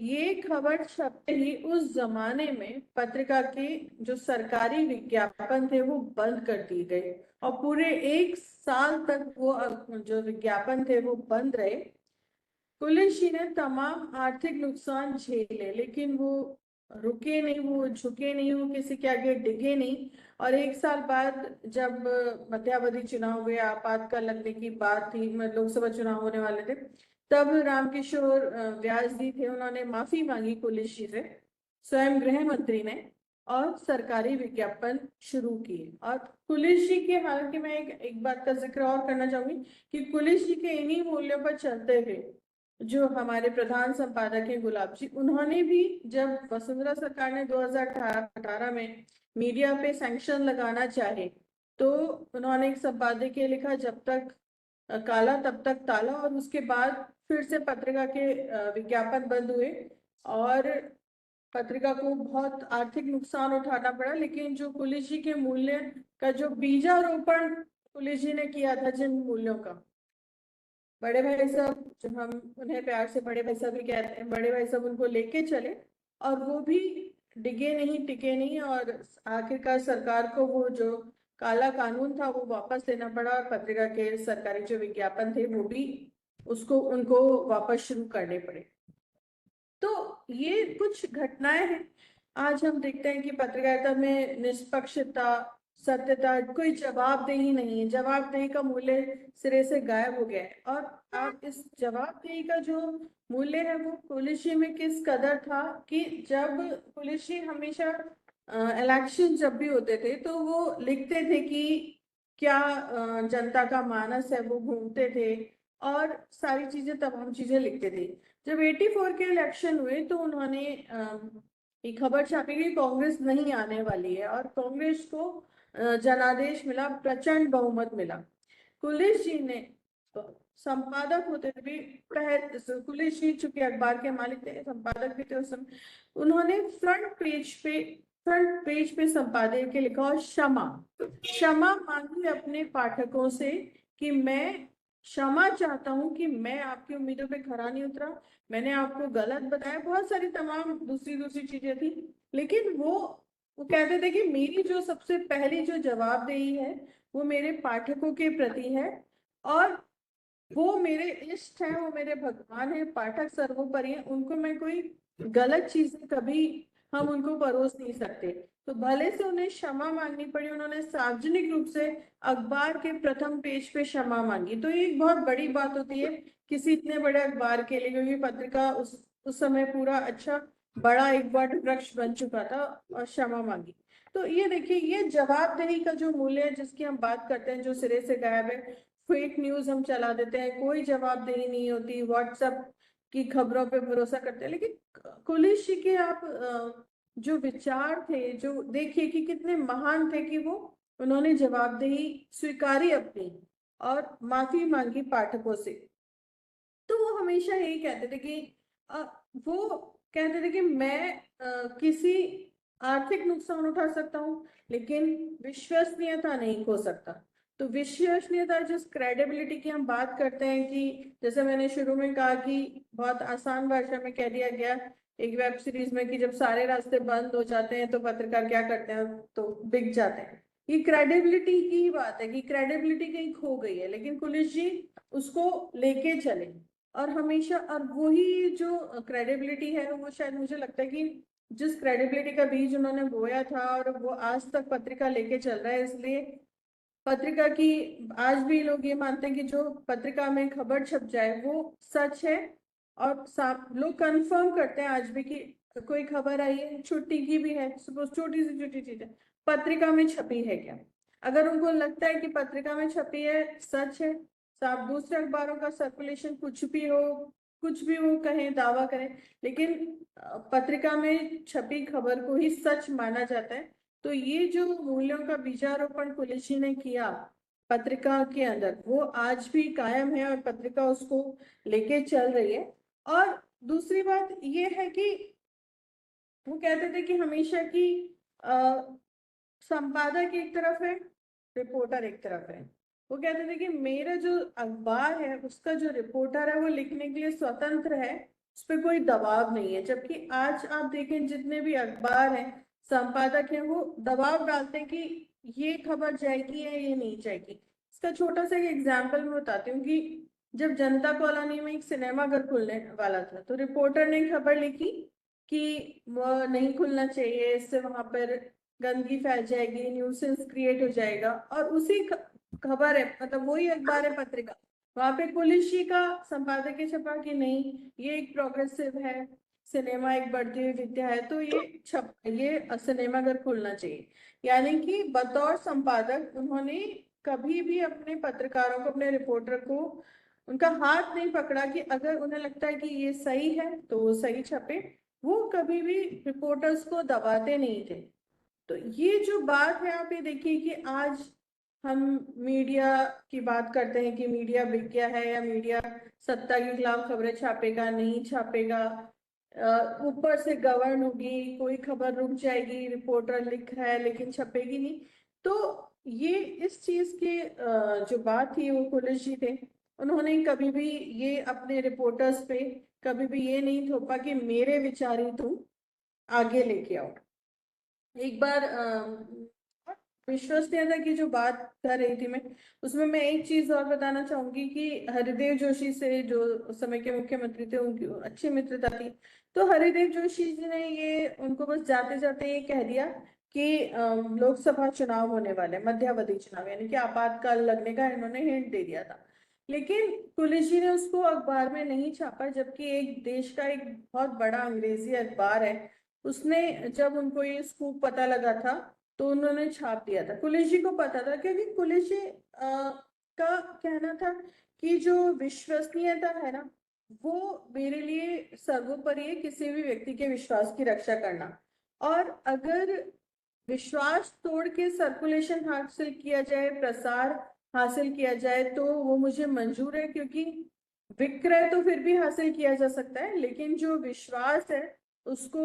ये खबर छपते ही उस जमाने में पत्रिका के जो सरकारी विज्ञापन थे वो बंद कर दिए गए और पूरे 1 साल तक वो जो विज्ञापन थे वो बंद रहे। कुलिश जी ने तमाम आर्थिक नुकसान झेले लेकिन वो रुके नहीं, वो झुके नहीं, वो किसी के आगे डिगे नहीं। और 1 साल बाद जब मध्यावधि चुनाव हुए, आपातकाल लगने की बात थी, लोकसभा चुनाव होने वाले थे, तब रामकिशोर व्यास जी थे, उन्होंने माफी मांगी कुलिश जी से, स्वयं गृह मंत्री ने, और सरकारी विज्ञापन शुरू किए। और कुलिश जी के, हालांकि मैं एक बात का जिक्र और करना चाहूंगी कि कुलिश जी के इन्हीं मूल्यों पर चलते हुए जो हमारे प्रधान संपादक हैं गुलाब जी, उन्होंने भी जब वसुंधरा सरकार ने 2018 में मीडिया पे सैंक्शन लगाना चाहे तो उन्होंने एक संपादकीय लिखा, जब तक काला तब तक ताला, और उसके बाद फिर से पत्रिका के विज्ञापन बंद हुए और पत्रिका को बहुत आर्थिक नुकसान उठाना पड़ा। लेकिन जो कुलिश जी के मूल्य का जो बीजारोपण कुलिश जी ने किया था, जिन मूल्यों का, बड़े भाई साहब, जो हम उन्हें प्यार से बड़े भाई साहब भी कहते हैं, बड़े भाई साहब उनको लेके चले और वो भी डिगे नहीं, टिके नहीं, और आखिरकार सरकार को वो जो काला कानून था वो वापस लेना पड़ा और पत्रिका के सरकारी जो विज्ञापन थे वो भी उसको उनको वापस शुरू करने पड़े। तो ये कुछ घटनाएं हैं। आज हम देखते हैं कि पत्रकारिता में निष्पक्षता, सत्यता, कोई जवाबदेही नहीं है। जवाबदेही का मूल्य सिरे से गायब हो गया है। और आप इस जवाबदेही का जो मूल्य है वो कुलिश जी में किस कदर था कि जब कुलिश जी हमेशा इलेक्शन जब भी होते थे तो वो लिखते थे कि क्या जनता का मानस है, वो घूमते थे और सारी चीजें, तमाम चीजें लिखते थे। जब 84 के इलेक्शन हुए तो उन्होंने एक खबर छापी कि कांग्रेस नहीं आने वाली है और कांग्रेस को जनादेश मिला, प्रचंड बहुमत मिला। कुलिश जी ने संपादक होते हुए, कुलिश जी चूंकि अखबार के मालिक थे, संपादक भी थे उस समय, उन्होंने फ्रंट पेज पे संपादक के लिखा और क्षमा मांगी अपने पाठकों से कि मैं क्षमा चाहता हूं कि मैं आपकी उम्मीदों पे खरा नहीं उतरा, मैंने आपको गलत बताया, बहुत सारी तमाम दूसरी चीजें थी। लेकिन वो कहते थे कि मेरी जो सबसे पहली जो जवाबदेही है वो मेरे पाठकों के प्रति है। और वो मेरे इष्ट हैं, वो मेरे भगवान हैं, पाठक सर्वोपरि हैं, उनको मैं कोई गलत चीजें कभी हम उनको परोस नहीं सकते। तो भले से उन्हें क्षमा मांगनी पड़ी, उन्होंने सार्वजनिक रूप से अखबार के प्रथम पेज पे क्षमा मांगी, तो ये एक बहुत बड़ी बात होती है किसी इतने बड़े अखबार के लिए, क्योंकि पत्रिका उस समय पूरा अच्छा बड़ा एक वट वृक्ष बन चुका था, और क्षमा मांगी। तो ये देखिए, ये जवाबदेही का जो मूल्य है जिसकी हम बात करते हैं, जो सिरे से गायब है। फेक न्यूज हम चला देते हैं, कोई जवाबदेही नहीं होती, व्हाट्सएप की खबरों पे भरोसा करते हैं। लेकिन कुलिश जी के आप जो विचार थे, जो देखिए कि कितने महान थे कि वो उन्होंने जवाबदेही स्वीकारी अपनी और माफी मांगी पाठकों से। तो वो हमेशा यही कहते थे कि अ, वो कहते थे कि मैं किसी आर्थिक नुकसान उठा सकता हूँ, लेकिन विश्वसनीयता नहीं खो सकता। तो विश्वसनीयता, जिस क्रेडिबिलिटी की हम बात करते हैं, कि जैसे मैंने शुरू में कहा कि बहुत आसान भाषा में कह दिया गया एक वेब सीरीज में कि जब सारे रास्ते बंद हो जाते हैं तो पत्रकार क्या करते हैं, तो बिक जाते हैं। ये क्रेडिबिलिटी की बात है कि क्रेडिबिलिटी कहीं खो गई है, लेकिन पुलिस जी उसको लेके चले। और हमेशा, और वही जो क्रेडिबिलिटी है, वो शायद मुझे लगता है कि जिस क्रेडिबिलिटी का बीज उन्होंने बोया था, और वो आज तक पत्रिका लेके चल रहा है। इसलिए पत्रिका की, आज भी लोग ये मानते हैं कि जो पत्रिका में खबर छप जाए वो सच है। और लोग कंफर्म करते हैं आज भी कि कोई खबर आई है, छुट्टी की भी है, सपोज छोटी से छोटी चीज है, पत्रिका में छपी है क्या। अगर उनको लगता है कि पत्रिका में छपी है, सच है, साफ दूसरे अखबारों का सर्कुलेशन कुछ भी हो, कुछ भी वो कहें, दावा करें, लेकिन पत्रिका में छपी खबर को ही सच माना जाता है। तो ये जो मूल्यों का बीजारोपण पुलिस जी ने किया पत्रिका के अंदर, वो आज भी कायम है, और पत्रिका उसको लेके चल रही है। और दूसरी बात ये है कि वो कहते थे कि हमेशा की संपादक एक तरफ है, रिपोर्टर एक तरफ है। वो कहते थे कि मेरा जो अखबार है उसका जो रिपोर्टर है वो लिखने के लिए स्वतंत्र है, उस पर कोई दबाव नहीं है। जबकि आज आप देखें जितने भी अखबार हैं, संपादक हैं, वो दबाव डालते हैं कि ये खबर जाएगी या ये नहीं जाएगी। इसका छोटा सा एक एग्जाम्पल मैं बताती हूँ कि जब जनता कॉलोनी में एक सिनेमा घर खुलने वाला था, तो रिपोर्टर ने खबर लिखी कि वो नहीं खुलना चाहिए, इससे वहां पर गंदगी फैल जाएगी, न्यूसेंस क्रिएट हो जाएगा। और उसी खबर है, मतलब वही अखबार है, पत्रिका, वहां पे पुलिस जी का संपादकीय छपा कि नहीं, ये एक प्रोग्रेसिव है, सिनेमा एक बढ़ती हुई विद्या है, तो ये सिनेमा घर खुलना चाहिए। यानी कि बतौर संपादक उन्होंने कभी भी अपने पत्रकारों को, अपने रिपोर्टर को उनका हाथ नहीं पकड़ा कि अगर उन्हें लगता है कि ये सही है तो वो सही छपे। वो कभी भी रिपोर्टर्स को दबाते नहीं थे। तो ये जो बात है, आप ये देखिए कि आज हम मीडिया की बात करते हैं कि मीडिया बिक गया है, या मीडिया सत्ता के खिलाफ खबरें छापेगा, नहीं छापेगा, ऊपर से गवर्न होगी, कोई खबर रुक जाएगी, रिपोर्टर लिख रहा है लेकिन छपेगी नहीं। तो ये इस चीज की जो बात थी, वो पुलिस जी थे, उन्होंने कभी भी ये अपने रिपोर्टर्स पे कभी भी ये नहीं थोपा कि मेरे विचार ही तुम आगे लेके आओ। एक बार विश्वसनीयता की जो बात कर रही थी मैं, उसमें मैं एक चीज और बताना चाहूंगी कि हरिदेव जोशी से, जो उस समय के मुख्यमंत्री थे, उनकी अच्छी मित्रता थी। तो हरिदेव जोशी जी ने ये उनको बस जाते जाते ये कह दिया कि लोकसभा चुनाव होने वाले, मध्यावधि चुनाव, यानी कि आपातकाल लगने का इन्होंने हिंट दे दिया था। लेकिन पुलिस जी ने उसको अखबार में नहीं छापा, जबकि एक देश का एक बहुत बड़ा अंग्रेजी अखबार है, उसने, जब उनको ये स्कूप पता लगा था, तो उन्होंने छाप दिया था। पुलिस जी को पता था, क्योंकि पुलिस जी का कहना था कि जो विश्वसनीयता है ना, वो मेरे लिए सर्वोपरि है, किसी भी व्यक्ति के विश्वास की रक्षा करना। और अगर विश्वास तोड़ के सर्कुलेशन हासिल किया जाए, प्रसार हासिल किया जाए, तो वो मुझे मंजूर है, क्योंकि विक्रय तो फिर भी हासिल किया जा सकता है, लेकिन जो विश्वास है उसको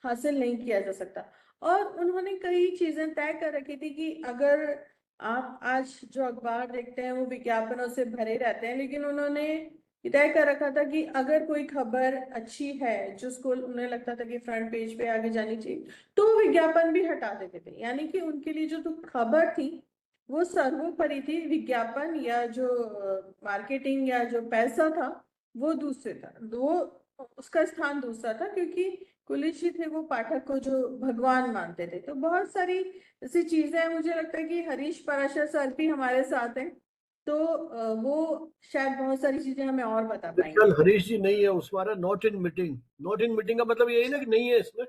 हासिल नहीं किया जा सकता। और उन्होंने कई चीजें तय कर रखी थी कि अगर आप आज जो अखबार देखते हैं वो विज्ञापनों से भरे रहते हैं, लेकिन उन्होंने तय कर रखा था कि अगर कोई खबर अच्छी है जिसको उन्हें लगता था कि फ्रंट पेज पे आगे जानी चाहिए, तो वो विज्ञापन भी हटा देते थे। यानी कि उनके लिए जो तो खबर थी वो सर्वोपरि थी। विज्ञापन या जो मार्केटिंग या जो पैसा था वो दूसरे था, वो उसका स्थान दूसरा था, क्योंकि कुलिश जी थे वो पाठक को जो भगवान मानते थे। तो बहुत सारी ऐसी चीजें हैं, मुझे लगता है कि हरीश पराशर सर भी हमारे साथ हैं, तो वो शायद बहुत सारी चीजें हमें और बता पाएंगे। कल हरीश जी नहीं है, उस बार not in meeting. Not in meeting का मतलब यही ना कि नहीं है इसमें।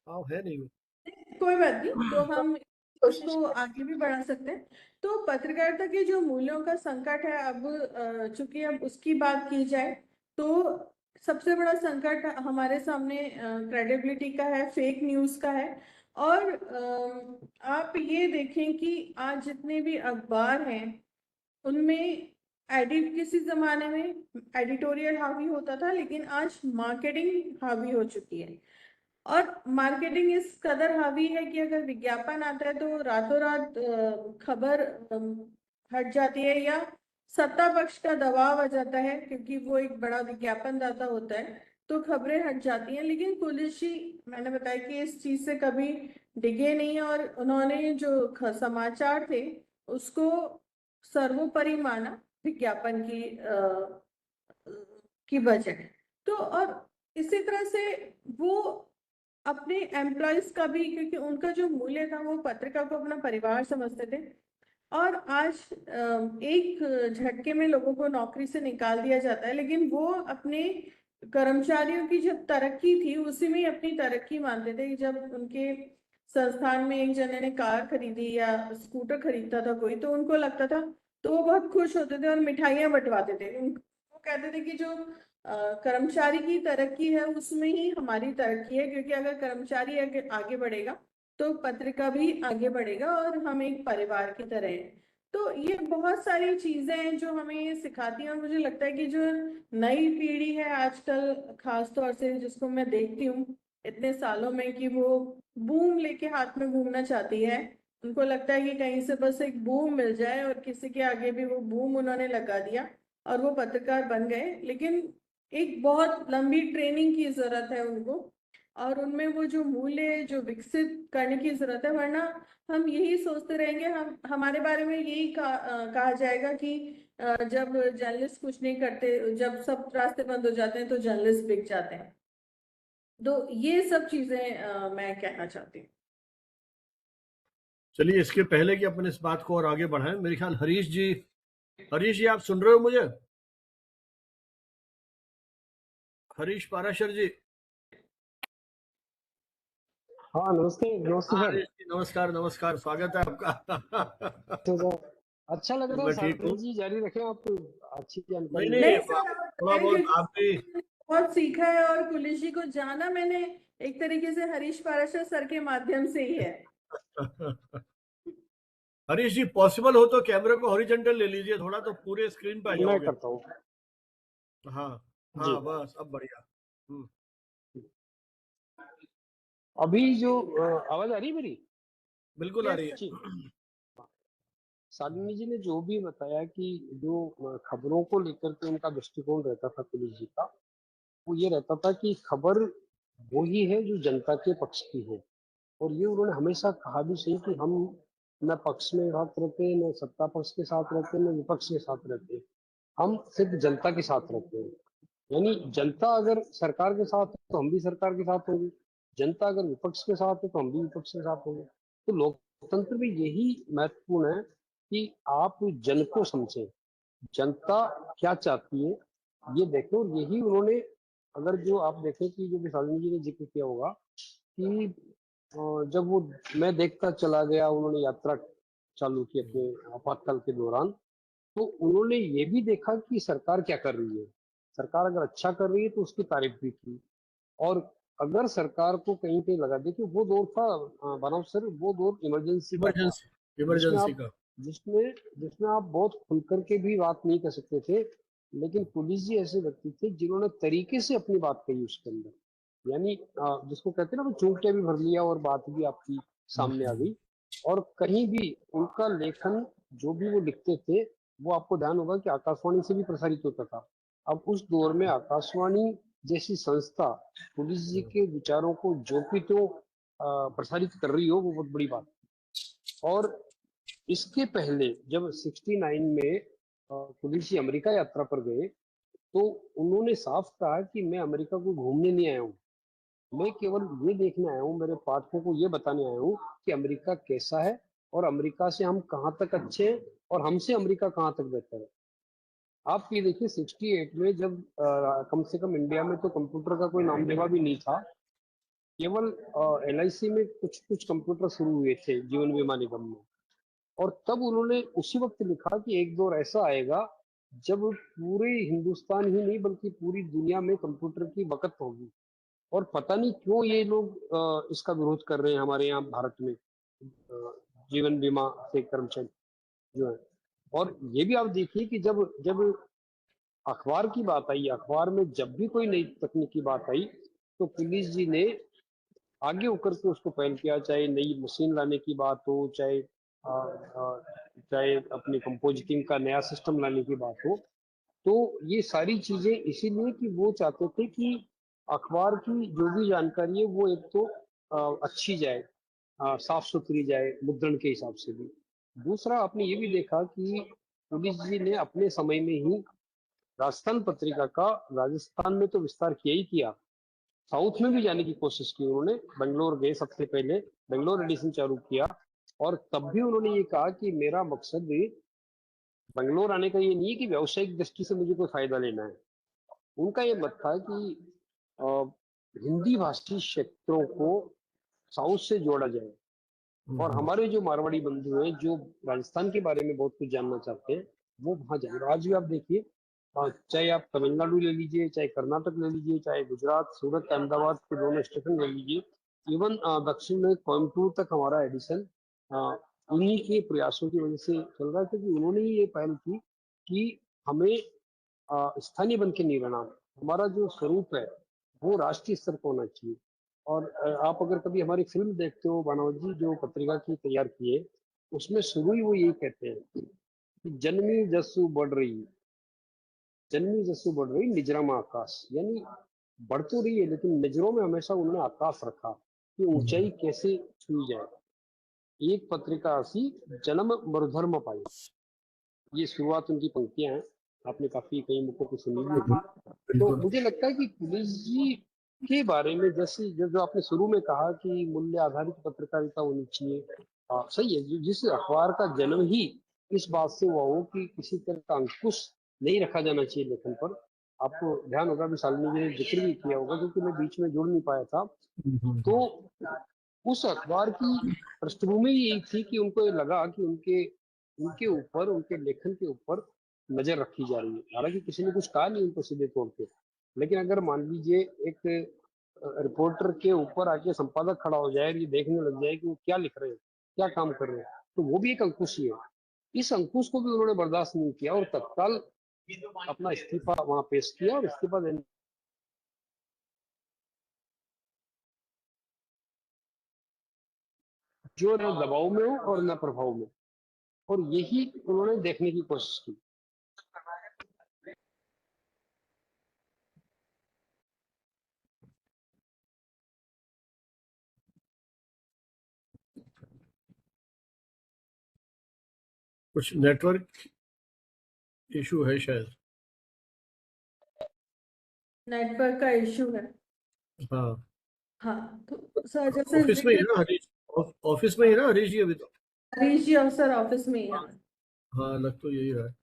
हाँ, है नहीं वो। कोई बात नहीं, तो हम कोशिश उसको आगे भी बढ़ा सकते हैं। तो पत्रकारिता के जो मूल्यों का संकट है, अब चूंकि अब उसकी बात की जाए तो सबसे बड़ा संकट हमारे सामने क्रेडिबिलिटी का है, फेक न्यूज का है। और आप ये देखें कि आज जितने भी अखबार हैं उनमें एडिट, किसी जमाने में एडिटोरियल हावी होता था, लेकिन आज मार्केटिंग हावी हो चुकी है। और मार्केटिंग इस कदर हावी है कि अगर विज्ञापन आता है तो रातों रात खबर हट जाती है, या सत्ता पक्ष का दबाव आ जाता है, क्योंकि वो एक बड़ा विज्ञापन दाता होता है, तो खबरें हट जाती हैं। लेकिन पुलिस जी, मैंने बताया कि इस चीज से कभी डिगे नहीं, और उन्होंने जो समाचार थे उसको सर्वोपरि माना विज्ञापन की बजाय। तो और इसी तरह से वो अपने एम्प्लॉयज का भी, क्योंकि उनका जो मूल्य था वो पत्रिका को अपना परिवार समझते थे। और आज एक झटके में लोगों को नौकरी से निकाल दिया जाता है, लेकिन वो अपने कर्मचारियों की जब तरक्की थी उसी में ही अपनी तरक्की मानते थे। जब उनके संस्थान में एक जने ने कार खरीदी या स्कूटर खरीदता था कोई, तो उनको लगता था, तो वो बहुत खुश होते थे और मिठाइयाँ बंटवाते थे। वो कहते थे कि जो कर्मचारी की तरक्की है उसमें ही हमारी तरक्की है, क्योंकि अगर कर्मचारी आगे बढ़ेगा तो पत्रिका भी आगे बढ़ेगा और हम एक परिवार की तरह हैं। तो ये बहुत सारी चीजें हैं जो हमें ये सिखाती हैं, और मुझे लगता है कि जो नई पीढ़ी है आजकल, खास तौर से जिसको मैं देखती हूँ इतने सालों में, कि वो बूम लेके हाथ में घूमना चाहती है। उनको लगता है कि कहीं से बस एक बूम मिल जाए, और किसी के आगे भी वो बूम उन्होंने लगा दिया और वो पत्रकार बन गए। लेकिन एक बहुत लंबी ट्रेनिंग की जरूरत है उनको, और उनमें वो जो मूल्य जो विकसित करने की जरूरत है। वरना हम यही सोचते रहेंगे, हम हमारे बारे में यही कहा जाएगा कि जब जर्नलिस्ट कुछ नहीं करते, जब सब रास्ते बंद हो जाते हैं तो जर्नलिस्ट बिक जाते हैं। तो ये सब चीजें मैं कहना चाहती हूँ। चलिए, इसके पहले कि अपन इस बात को और आगे बढ़ाएं, मेरे ख्याल हरीश जी आप सुन रहे हो मुझे? हरीश पाराशर जी। हाँ, नमस्ते नमस्ते हाँ सर। हरीश जी, नमस्कार नमस्कार, स्वागत है आपका। तो सर, अच्छा लग रहा है मैं ठीक सागर हूँ। जी, जारी रखें, आप अच्छी नहीं जानकारी दे नहीं, रहे नहीं हैं। सर, आप थोड़ा बताएं, बहुत क्योंकि आप भी। बहुत सीखा है, और पुलिस जी को जाना मैंने एक तरीके से हरीश पाराशर सर के माध्यम से ही है। हरीश जी, पॉसिबल हो तो कैमरे को हॉरिजॉन्टल ले लीजिए थोड़ा, तो पूरे स्क्रीन पे आ मैं जाओगे। करता हूँ हाँ जी। हाँ, बस अब बढ़िया। अभी जो आवाज आ रही है मेरी? बिल्कुल आ यस रही सर। जी। शालिनी जी ने जो भी बताया कि जो खबरों को लेकर के उनका दृष्टिकोण रहता था पुलिस जी का, वो ये रहता था कि खबर वही है जो जनता के पक्ष की है। और ये उन्होंने हमेशा कहा भी सही कि हम न पक्ष में साथ रहते, न सत्ता पक्ष के साथ रहते, न विपक्ष के साथ रहते, हम सिर्फ जनता के साथ रहते हैं। यानी जनता अगर सरकार के साथ है तो हम भी सरकार के साथ होंगे, जनता अगर विपक्ष के साथ है तो हम भी विपक्ष के साथ होंगे। तो लोकतंत्र में यही महत्वपूर्ण है कि आप जन को समझें, जनता क्या चाहती है ये देखें। और यही उन्होंने, अगर जो आप देखें कि जो विशालिनी जी ने जिक्र किया होगा कि जब वो मैं देखता चला गया, उन्होंने यात्रा चालू की अपने आपातकाल के दौरान, तो उन्होंने ये भी देखा कि सरकार क्या कर रही है। सरकार अगर अच्छा कर रही है तो उसकी तारीफ भी की, और अगर सरकार को कहीं पे लगा, देखिए वो दौर था बनाव सर, वो दौर इमरजेंसी का था, इमरजेंसी जिसमें इमरजेंसी आप का। जिसमें जिसमें आप बहुत खुल करके भी बात नहीं कर सकते थे। लेकिन पुलिस जी ऐसे व्यक्ति थे जिन्होंने तरीके से अपनी बात कही उसके अंदर। यानी जिसको कहते हैं ना, वो चूंकटे भी भर लिया और बात भी आपकी सामने आ गई। और कहीं भी उनका लेखन, जो भी वो लिखते थे, वो आपको ध्यान होगा कि आकाशवाणी से भी प्रसारित होता था। अब उस दौर में आकाशवाणी जैसी संस्था पुलिस जी के विचारों को जो भी तो प्रसारित कर रही हो, वो बहुत बड़ी बात है। और इसके पहले जब 69 में पुलिस जी अमेरिका यात्रा पर गए, तो उन्होंने साफ कहा कि मैं अमेरिका को घूमने नहीं आया हूँ, मैं केवल ये देखने आया हूँ, मेरे पाठकों को ये बताने आया हूँ कि अमेरिका कैसा है और अमेरिका से हम कहाँ तक अच्छे हैं और हमसे अमेरिका कहाँ तक बेहतर है। आप ये देखिए 68 में जब कम से कम इंडिया में तो कंप्यूटर का कोई नाम लेवा भी नहीं था, केवल LIC में कुछ कुछ कंप्यूटर शुरू हुए थे जीवन बीमा निगम में, और तब उन्होंने उसी वक्त लिखा कि एक दौर ऐसा आएगा जब पूरे हिंदुस्तान ही नहीं बल्कि पूरी दुनिया में कंप्यूटर की बकत होगी। और पता नहीं क्यों ये लोग इसका विरोध कर रहे हैं हमारे यहाँ भारत में, जीवन बीमा से कर्मचारी जो है। और ये भी आप देखिए कि जब जब अखबार की बात आई, अखबार में जब भी कोई नई तकनीक की बात आई, तो पुलिस जी ने आगे होकर के उसको पहल किया, चाहे नई मशीन लाने की बात हो, चाहे अपनी कंपोजिटिंग का नया सिस्टम लाने की बात हो। तो ये सारी चीजें इसीलिए कि वो चाहते थे कि अखबार की जो भी जानकारी है वो एक तो अच्छी जाए, साफ सुथरी जाए मुद्रण के हिसाब से भी। दूसरा आपने ये भी देखा कि पुलिस जी ने अपने समय में ही राजस्थान पत्रिका का राजस्थान में तो विस्तार किया ही किया, साउथ में भी जाने की कोशिश की उन्होंने। बेंगलोर गए सबसे पहले, बेंगलोर एडिशन चालू किया, और तब भी उन्होंने ये कहा कि मेरा मकसद बेंगलोर आने का ये नहीं है कि व्यावसायिक दृष्टि से मुझे कोई फायदा लेना है। उनका ये मत था कि अ, हिंदी भाषी क्षेत्रों को साउथ से जोड़ा जाए। और हमारे जो मारवाड़ी बंधु हैं जो राजस्थान के बारे में बहुत कुछ जानना चाहते हैं, वो वहां जाए। आज भी आप देखिए, चाहे आप तमिलनाडु ले लीजिए, चाहे कर्नाटक ले लीजिए, चाहे गुजरात, सूरत, अहमदाबाद के दोनों स्टेशन ले लीजिए, इवन दक्षिण में कोयम्बटूर तक हमारा एडिशन उन्हीं के प्रयासों की वजह से चल रहा है, क्योंकि उन्होंने ही ये पहल की कि हमें स्थानीय बन के नहीं रहना, हमारा जो स्वरूप है वो राष्ट्रीय स्तर पर होना चाहिए। और आप अगर कभी हमारी फिल्म देखते हो बानोद जी जो पत्रिका की तैयार की है, उसमें शुरू ही वो यही कहते हैं कि जन्मी जस्सु बढ़ रही, जन्मी जस्सु बढ़ रही निजरा में आकाश, यानी बढ़ तो रही है लेकिन नजरों में हमेशा उन्होंने आकाश रखा कि ऊंचाई कैसे छुई जाए। एक पत्रिका सी जन्म मरुधर्म पाई, ये शुरुआत उनकी पंक्तियां हैं, आपने काफी कई मुखों को सुनी भी होगी। तो मुझे लगता है कि पुलिस जी के बारे में जैसे जो जो आपने शुरू में कहा कि मूल्य आधारित पत्रकारिता होनी चाहिए, सही है। जिस अखबार का जन्म ही इस बात से हुआ हो कि किसी तरह का अंकुश नहीं रखा जाना चाहिए लेखन पर। आपको ध्यान होगा भी शालिनी जी ने जिक्र भी किया होगा, क्योंकि मैं बीच में जुड़ नहीं पाया था। तो उस अखबार की पृष्ठभूमि यही थी कि उनको ये लगा कि उनके उनके ऊपर, उनके लेखन के ऊपर नजर रखी जा रही है। हालांकि किसी ने कुछ कहा नहीं उनको सीधे तौर पे, लेकिन अगर मान लीजिए एक रिपोर्टर के ऊपर आके संपादक खड़ा हो जाए और ये देखने लग जाए कि वो क्या लिख रहे हैं, क्या काम कर रहे हैं, तो वो भी एक अंकुश ही है। इस अंकुश को भी उन्होंने बर्दाश्त नहीं किया और तत्काल अपना इस्तीफा वहां पेश किया, और इस्तीफा देने जो न दबाव में हो और न प्रभाव में, और यही उन्होंने देखने की कोशिश की। कुछ नेटवर्क इशू है शायद। नेटवर्क का इशू है। हाँ, हाँ, तो सर जैसे ऑफिस में ही है ना हरीश, ऑफिस में ही है ना हरीश जी अभी तो? हरीश जी अफसर ऑफिस में ही हैं। हाँ, लग तो यही रहा है।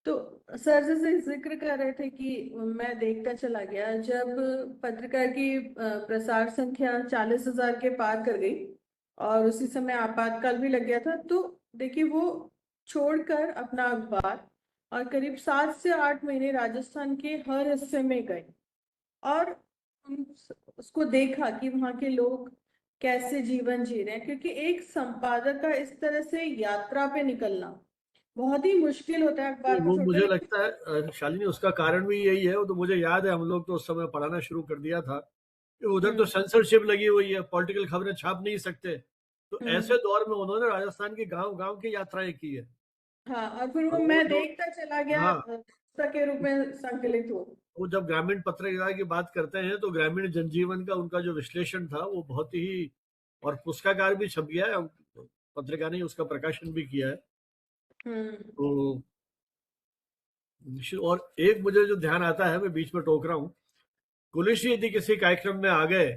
तो सर जैसे जिक्र कर रहे थे कि मैं देखता चला गया जब पत्रिका की प्रसार संख्या 40,000 के पार कर गई और उसी समय आपातकाल भी लग गया था, तो देखिए वो छोड़कर अपना अखबार और करीब 7 से 8 महीने राजस्थान के हर हिस्से में गए और उसको देखा कि वहाँ के लोग कैसे जीवन जी रहे हैं, क्योंकि एक संपादक का इस तरह से यात्रा पे निकलना बहुत ही मुश्किल होता है अखबार को वो छोड़कर। मुझे लगता है शालिनी उसका कारण भी यही है। वो तो मुझे याद है हम लोग तो उस समय पढ़ाना शुरू कर दिया था कि उधर तो सेंसरशिप लगी हुई है, पॉलिटिकल खबरें छाप नहीं सकते। तो ऐसे दौर में उन्होंने राजस्थान की गांव गांव की यात्राएं की है। हाँ, और फिर वो और वो मैं जो देखता चला गया हाँ, पुस्तक के रूप में संकलित हो। वो जब ग्रामीण पत्रकारिता की बात करते हैं तो ग्रामीण जनजीवन का उनका जो विश्लेषण था वो बहुत ही, और पुस्तकाकार भी छप गया है। पत्रिका ने उसका प्रकाशन भी किया है। तो और एक मुझे जो ध्यान आता है, मैं बीच में टोक रहा हूँ, कुलिशी यदि किसी कार्यक्रम में आ गए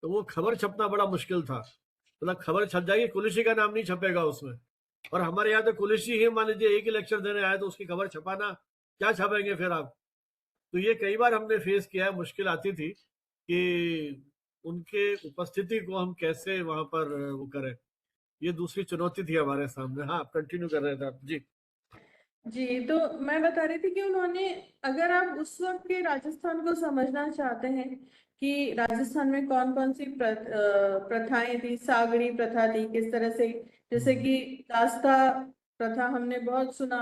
तो वो खबर छपना बड़ा मुश्किल था। मतलब खबर छप जाएगी, कुलिशी का नाम नहीं छपेगा उसमें। और हमारे यहाँ तो कुलिशी ही मान लीजिए एक ही लेक्चर देने आए तो उसकी खबर छपाना, क्या छापेंगे फिर आप। तो ये कई बार हमने फेस किया है, मुश्किल आती थी कि उनके उपस्थिति को हम कैसे वहां पर वो करें। ये दूसरी चुनौती थी हमारे सामने। हाँ, कंटिन्यू कर रहे थे आप जी। जी, तो मैं बता रही थी कि उन्होंने, अगर आप उस वक्त के राजस्थान को समझना चाहते हैं कि राजस्थान में कौन कौन सी प्रथाएं थी, सागड़ी प्रथा थी किस तरह से, जैसे कि दास्ता प्रथा हमने बहुत सुना,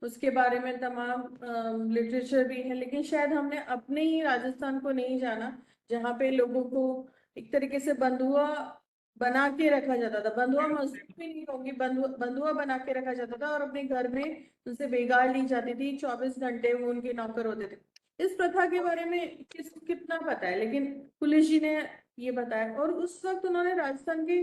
उसके बारे में तमाम लिटरेचर भी है, लेकिन शायद हमने अपने ही राजस्थान को नहीं जाना, जहाँ पे लोगों को एक तरीके से बंधुआ बना के रखा जाता था। बंधुआ मजदूर भी नहीं होंगी, बंधुआ बना के रखा जाता था और अपने घर में उनसे बेगार ली जाती थी। 24 घंटे वो उनके नौकर होते थे। इस प्रथा के बारे में कितना पता है, लेकिन पुलिस जी ने ये बताया। और उस वक्त उन्होंने राजस्थान के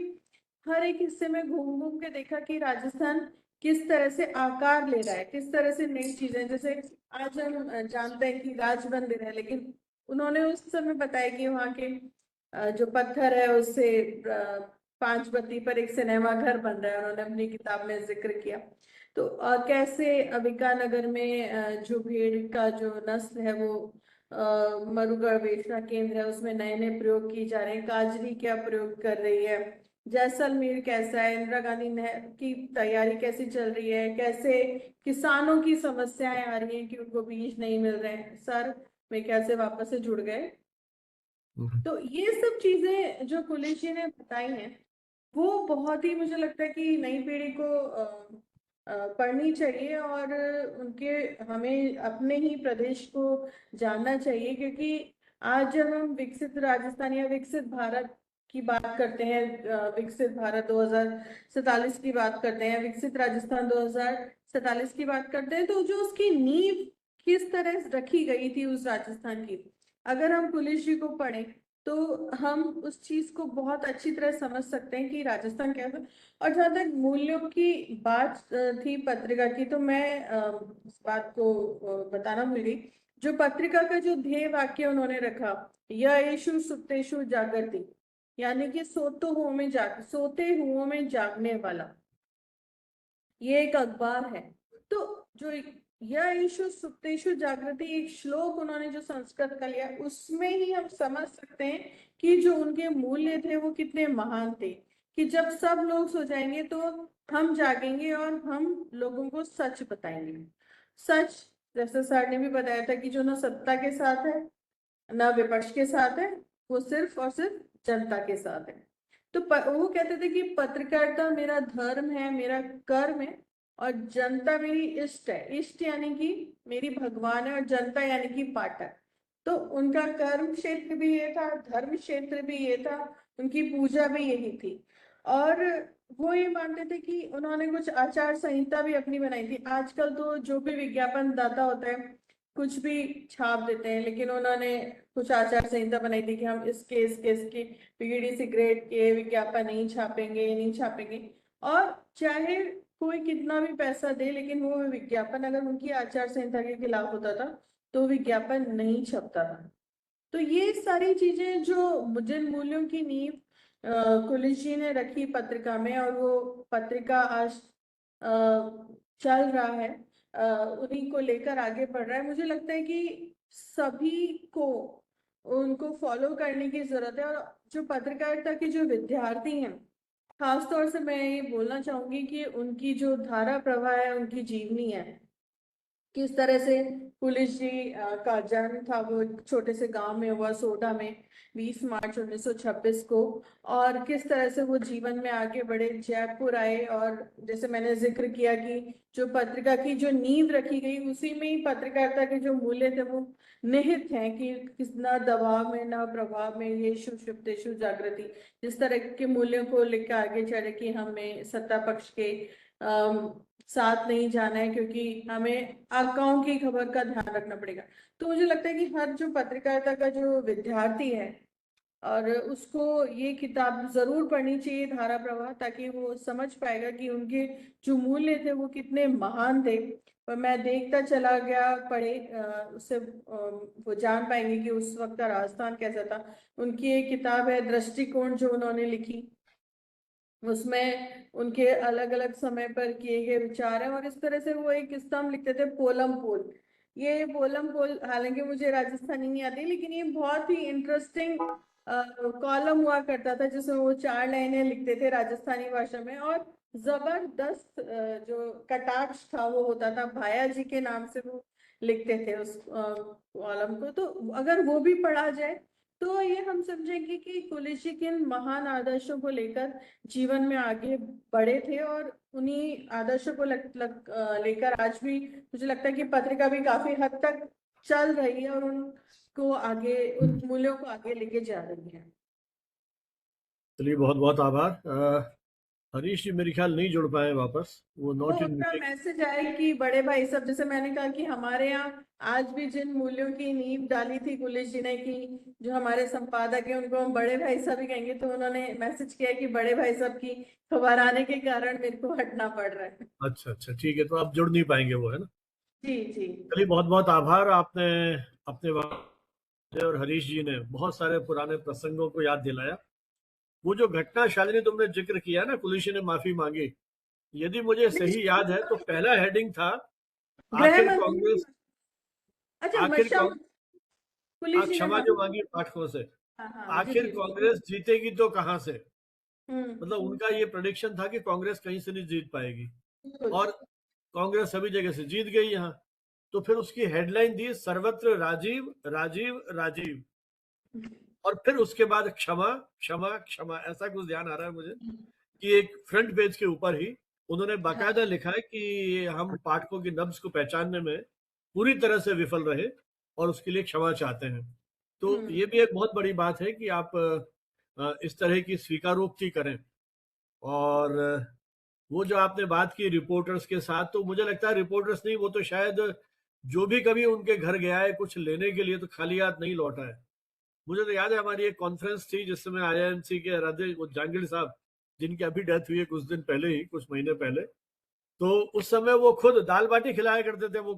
हर एक हिस्से में घूम घूम के देखा कि राजस्थान किस तरह से आकार ले रहा है, किस तरह से नई चीजें, जैसे आज हम जानते हैं कि राज मंदिर है, लेकिन उन्होंने उस समय बताया कि वहाँ के जो पत्थर है उससे 5 बत्ती पर एक सिनेमा घर बन रहा है, उन्होंने अपनी किताब में जिक्र किया। तो कैसे बीकानेर में जो भेड़ का जो नस्ल है वो मरुगढ़ वेचना केंद्र है, उसमें नए नए प्रयोग किए जा रहे हैं। काजरी क्या प्रयोग कर रही है, जैसलमेर कैसा है, इंदिरा गांधी नहर की तैयारी कैसी चल रही है, कैसे किसानों की समस्याएं आ रही हैं कि उनको बीज नहीं मिल रहे हैं। सर में कैसे वापस से जुड़ गए। तो ये सब चीजें जो पुलिस जी ने बताई हैं वो बहुत ही, मुझे लगता है कि नई पीढ़ी को पढ़नी चाहिए और उनके, हमें अपने ही प्रदेश को जानना चाहिए। क्योंकि आज जब हम विकसित राजस्थान या विकसित भारत की बात करते हैं, विकसित भारत 2047 की बात करते हैं, विकसित राजस्थान 2047 की बात करते हैं, तो जो उसकी नींव किस तरह रखी गई थी उस राजस्थान की, अगर हम पुलिस जी को पढ़ें तो हम उस चीज को बहुत अच्छी तरह समझ सकते हैं कि राजस्थान क्या था। और जहां तक मूल्यों की बात थी पत्रिका की, तो मैं इस बात को बताना भूल गई। जो पत्रिका का जो ध्येय वाक्य उन्होंने रखा, यशु सुप्तेषु जागृति, यानी कि सोते हुओं में जागने वाला, ये एक अखबार है। तो जो यशु सुप्तेषु जागृति एक श्लोक उन्होंने जो संस्कृत का लिया, उसमें ही हम समझ सकते हैं कि जो उनके मूल्य थे वो कितने महान थे। कि जब सब लोग सो जाएंगे तो हम जागेंगे और हम लोगों को सच बताएंगे। सच, जैसे सर ने भी बताया था कि जो ना सत्ता के साथ है ना विपक्ष के साथ है, वो सिर्फ और सिर्फ जनता के साथ है। तो वो कहते थे कि पत्रकारिता मेरा धर्म है, मेरा कर्म है, और जनता मेरी इष्ट है। इष्ट यानी कि मेरी भगवान है, और जनता यानी कि पाठक। तो उनका कर्म क्षेत्र भी ये था, धर्म क्षेत्र भी ये था, उनकी पूजा भी यही थी। और वो ये मानते थे कि उन्होंने कुछ आचार संहिता भी अपनी बनाई थी। आजकल तो जो भी विज्ञापन दाता होता है कुछ भी छाप देते हैं, लेकिन उन्होंने कुछ आचार संहिता बनाई थी कि हम इसके बीड़ी सिगरेट के विज्ञापन नहीं छापेंगे, नहीं छापेंगे। और चाहे कोई कितना भी पैसा दे, लेकिन वो विज्ञापन अगर उनकी आचार संहिता के खिलाफ होता था तो विज्ञापन नहीं छपता था। तो ये सारी चीजें जो जिन मूल्यों की नींव कुलिश जी ने रखी पत्रिका में, और वो पत्रिका आज चल रहा है, उन्हीं को लेकर आगे बढ़ रहा है। मुझे लगता है कि सभी को उनको फॉलो करने की जरूरत है। और जो पत्रकारिता के जो विद्यार्थी हैं, खासतौर से मैं ये बोलना चाहूंगी कि उनकी जो धारा प्रवाह है, उनकी जीवनी है, किस तरह से पुलिस जी का जन्म था वो एक छोटे से गांव में हुआ, सोडा में, 20 मार्च 1926 को। और किस तरह से वो जीवन में आगे बढ़े, जयपुर आए, और जैसे मैंने जिक्र किया कि जो पत्रिका की जो नींव रखी गई उसी में ही पत्रकारिता के जो मूल्य थे वो निहित हैं। कि किस ना दबाव में ना प्रभाव में ये सुषुप्तेषु जागृति, जिस तरह के मूल्यों को लेकर आगे चले कि हमें सत्ता पक्ष के साथ नहीं जाना है, क्योंकि हमें आकाओं की खबर का ध्यान रखना पड़ेगा। तो मुझे लगता है कि हर जो पत्रकारिता का जो विद्यार्थी है और उसको ये किताब जरूर पढ़नी चाहिए, धारा प्रवाह, ताकि वो समझ पाएगा कि उनके जो मूल्य थे वो कितने महान थे। और मैं देखता चला गया, पढ़े, उससे वो जान पाएंगे कि उस वक्त का राजस्थान कैसा था। उनकी एक किताब है दृष्टिकोण जो उन्होंने लिखी, उसमें उनके अलग अलग समय पर किए गए विचार हैं। और इस तरह से वो एक स्तंभ लिखते थे, पोलम पोल। ये पोलम पोल, हालांकि मुझे राजस्थानी नहीं आती, लेकिन ये बहुत ही इंटरेस्टिंग कॉलम हुआ करता था, जिसमें वो 4 लाइनें लिखते थे राजस्थानी भाषा में। और जबरदस्त जो कटाक्ष था वो होता था, भाया जी के नाम से वो लिखते थे उस कॉलम को। तो अगर वो भी पढ़ा जाए तो ये हम समझेंगे कि कुलिश जी किन महान आदर्शों को लेकर जीवन में आगे बढ़े थे। और उन्हीं आदर्शों को लेकर आज भी मुझे लगता है कि पत्रिका भी काफी हद तक चल रही है और उनको आगे, उन मूल्यों को आगे लेके जा रही है। चलिए, बहुत बहुत आभार। हरीश जी मेरे ख्याल नहीं जुड़ पाए वापस, वो तो नॉट इन उनका मीटिंग। मैसेज आया कि बड़े भाई साहब, जैसे मैंने कहा कि हमारे यहाँ आज भी जिन मूल्यों की नींव डाली थी कुलिश जी ने, की जो हमारे संपादक है उनको हम बड़े भाई साहब ही कहेंगे, तो उन्होंने मैसेज किया कि बड़े भाई साहब की खबर आने के कारण मेरे को हटना पड़ रहा है। अच्छा अच्छा, ठीक है, तो आप जुड़ नहीं पाएंगे वो, है ना। जी जी। चलिए, बहुत बहुत आभार, आपने अपने वक्त और हरीश जी ने बहुत सारे पुराने प्रसंगों को याद दिलाया। वो जो घटना शालिनी तुमने जिक्र किया ना, कुलिश जी ने माफी मांगी, यदि मुझे सही याद है तो पहला हेडिंग था गृह आखिर मंत्री, कांग्रेस, अच्छा आखिर मशा पुलिस जी ने क्षमा जो मांगी पाठकों से, हाँ हाँ जी आखिर जी। कांग्रेस जीतेगी तो कहां से। हम्म। मतलब उनका ये प्रेडिक्शन था कि कांग्रेस कहीं से नहीं जीत पाएगी, बिल्कुल। और कांग्रेस सभी जगह से जीत गई यहाँ। तो फिर उसकी हेडलाइन दी सर्वत्र राजीव राजीव राजीव, और फिर उसके बाद क्षमा क्षमा क्षमा, ऐसा कुछ ध्यान आ रहा है मुझे कि एक फ्रंट पेज के ऊपर ही उन्होंने बाकायदा लिखा है कि हम पाठकों की नब्ज को पहचानने में पूरी तरह से विफल रहे और उसके लिए क्षमा चाहते हैं। तो ये भी एक बहुत बड़ी बात है कि आप इस तरह की स्वीकारोक्ति करें। और वो जो आपने बात की रिपोर्टर्स के साथ, तो मुझे लगता है रिपोर्टर्स नहीं, वो तो शायद जो भी कभी उनके घर गया है कुछ लेने के लिए तो खाली हाथ नहीं लौटा है। मुझे तो याद है हमारी एक कॉन्फ्रेंस थी जिसमें आईआईएमसी के राधे वो जहांगीर साहब, जिनकी अभी डेथ हुई है कुछ दिन पहले ही, कुछ महीने पहले, तो उस समय वो खुद दाल बाटी खिलाया करते थे। वो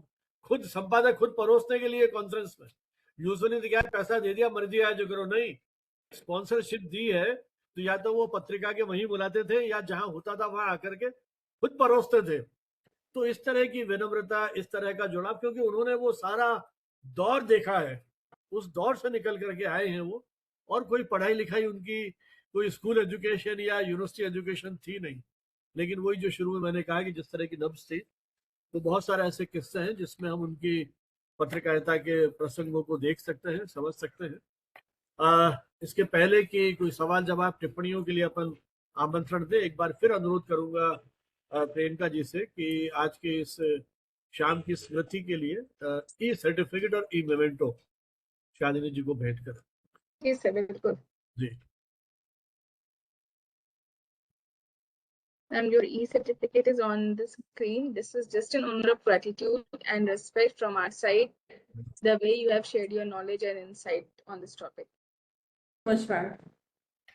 खुद संपादक खुद परोसने के लिए कॉन्फ्रेंस में। यूजुअली तो क्या पैसा दे दिया, मर्जी आया जो करो, नहीं, स्पॉन्सरशिप दी है तो या तो वो पत्रिका के वहीं बुलाते थे या जहां होता था वहां आकर के खुद परोसते थे। तो इस तरह की विनम्रता, इस तरह का जुड़ाव, क्योंकि उन्होंने वो सारा दौर देखा है, उस दौर से निकल करके आए हैं वो। और कोई पढ़ाई लिखाई उनकी कोई स्कूल एजुकेशन या यूनिवर्सिटी एजुकेशन थी नहीं, लेकिन वही जो शुरू में मैंने कहा कि जिस तरह की नब्ज थी, तो बहुत सारे ऐसे किस्से हैं जिसमें हम उनकी पत्रकारिता के प्रसंगों को देख सकते हैं, समझ सकते हैं। इसके पहले कि कोई सवाल जवाब टिप्पणियों के लिए अपन आमंत्रण दे, एक बार फिर अनुरोध करूंगा प्रियंका जी से कि आज के इस शाम की स्मृति के लिए ई सर्टिफिकेट और ई मेमेंटो शालिनी जी को भेंट करें। जी सर, बिल्कुल। जी, And your e-certificate is on the screen. This is just an honor of gratitude and respect from our side, the way you have shared your knowledge and insight on this topic. Much bad.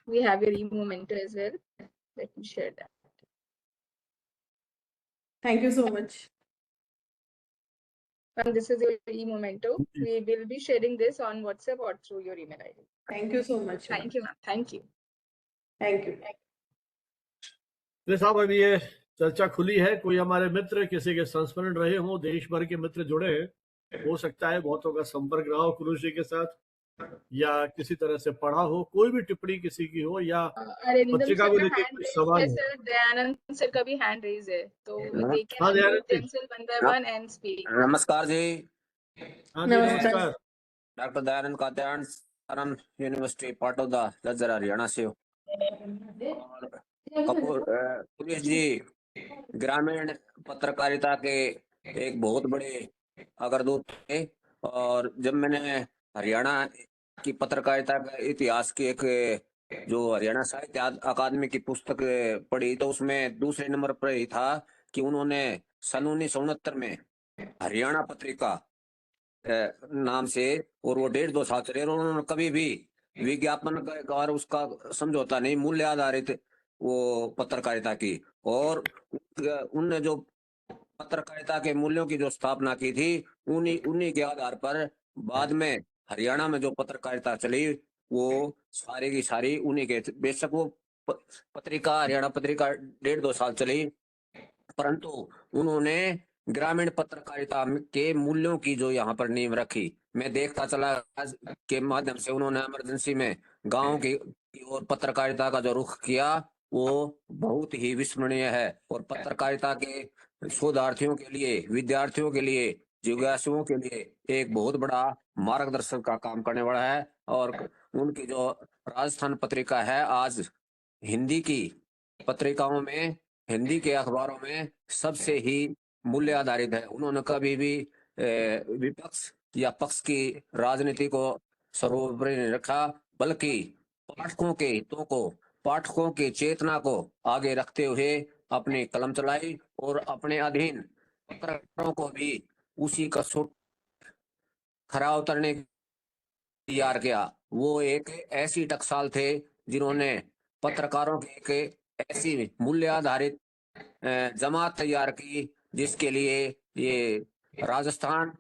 We have your e-memento as well. Let me share that. Thank you so much. And this is your e-memento. We will be sharing this on WhatsApp or through your email ID. Thank you so much. Thank you, ma'am. Thank you. Thank you. तो साहब अभी ये चर्चा खुली है, कोई हमारे मित्र किसी के संस्मरण रहे हों, देश भर के मित्र जुड़े हैं, हो सकता है बहुतों का संपर्क रहा हो कुरुश जी के साथ, या किसी तरह से पढ़ा हो, कोई भी टिप्पणी किसी की हो, या पत्रिका को लेकर कुछ सवाल हो। सर दयानंद सर का भी हैंड रेज है, तो they can हाँ, unmute Dayanand ji. themselves one by one and speak. नमस्कार जी, हाँ जी, नमस्कार। डॉक्टर दयानंद कात्यायन, सरन यूनिवर्सिटी पाटौदा, लज्जर, हरियाणा से हूँ। और कपूर पुलिस जी ग्रामीण पत्रकारिता के एक बहुत बड़े अग्रदूत थे। और जब मैंने हरियाणा की पत्रकारिता का इतिहास की एक जो हरियाणा साहित्य अकादमी की पुस्तक पढ़ी, तो उसमें दूसरे नंबर पर ही था कि उन्होंने सन 1969 में हरियाणा पत्रिका नाम से, और वो 1.5-2 साल चले, और उन्होंने कभी भी विज्ञापन का और उसका समझौता नहीं, मूल्य आधारित वो पत्रकारिता की। और उनने जो पत्रकारिता के मूल्यों की जो स्थापना की थी, उन्हीं उन्हीं के आधार पर बाद में हरियाणा में जो पत्रकारिता चली वो सारी की सारी उन्हीं के, बेशक वो पत्रिका हरियाणा पत्रिका 1.5-2 साल चली, परंतु उन्होंने ग्रामीण पत्रकारिता के मूल्यों की जो यहाँ पर नींव रखी। मैं देखता चला आज के माध्यम से उन्होंने इमरजेंसी में गांव की और पत्रकारिता का जो रुख किया वो बहुत ही विस्मरणीय है। और पत्रकारिता के शोधार्थियों के लिए, विद्यार्थियों के लिए, जिज्ञासुओं के लिए एक बहुत बड़ा मार्गदर्शन का काम करने वाला है। और उनकी जो राजस्थान पत्रिका है आज हिंदी की पत्रिकाओं में, हिंदी के अखबारों में सबसे ही मूल्य आधारित है। उन्होंने कभी भी विपक्ष या पक्ष की राजनीति को सर्वोपरि नहीं रखा, बल्कि पाठकों के हितों को, पाठकों की चेतना को आगे रखते हुए अपनी कलम चलाई और अपने अधीन पत्रकारों को भी उसी का खरा उतरने तैयार किया। वो एक ऐसी टकसाल थे जिन्होंने पत्रकारों की एक ऐसी मूल्य आधारित जमात तैयार की जिसके लिए ये राजस्थान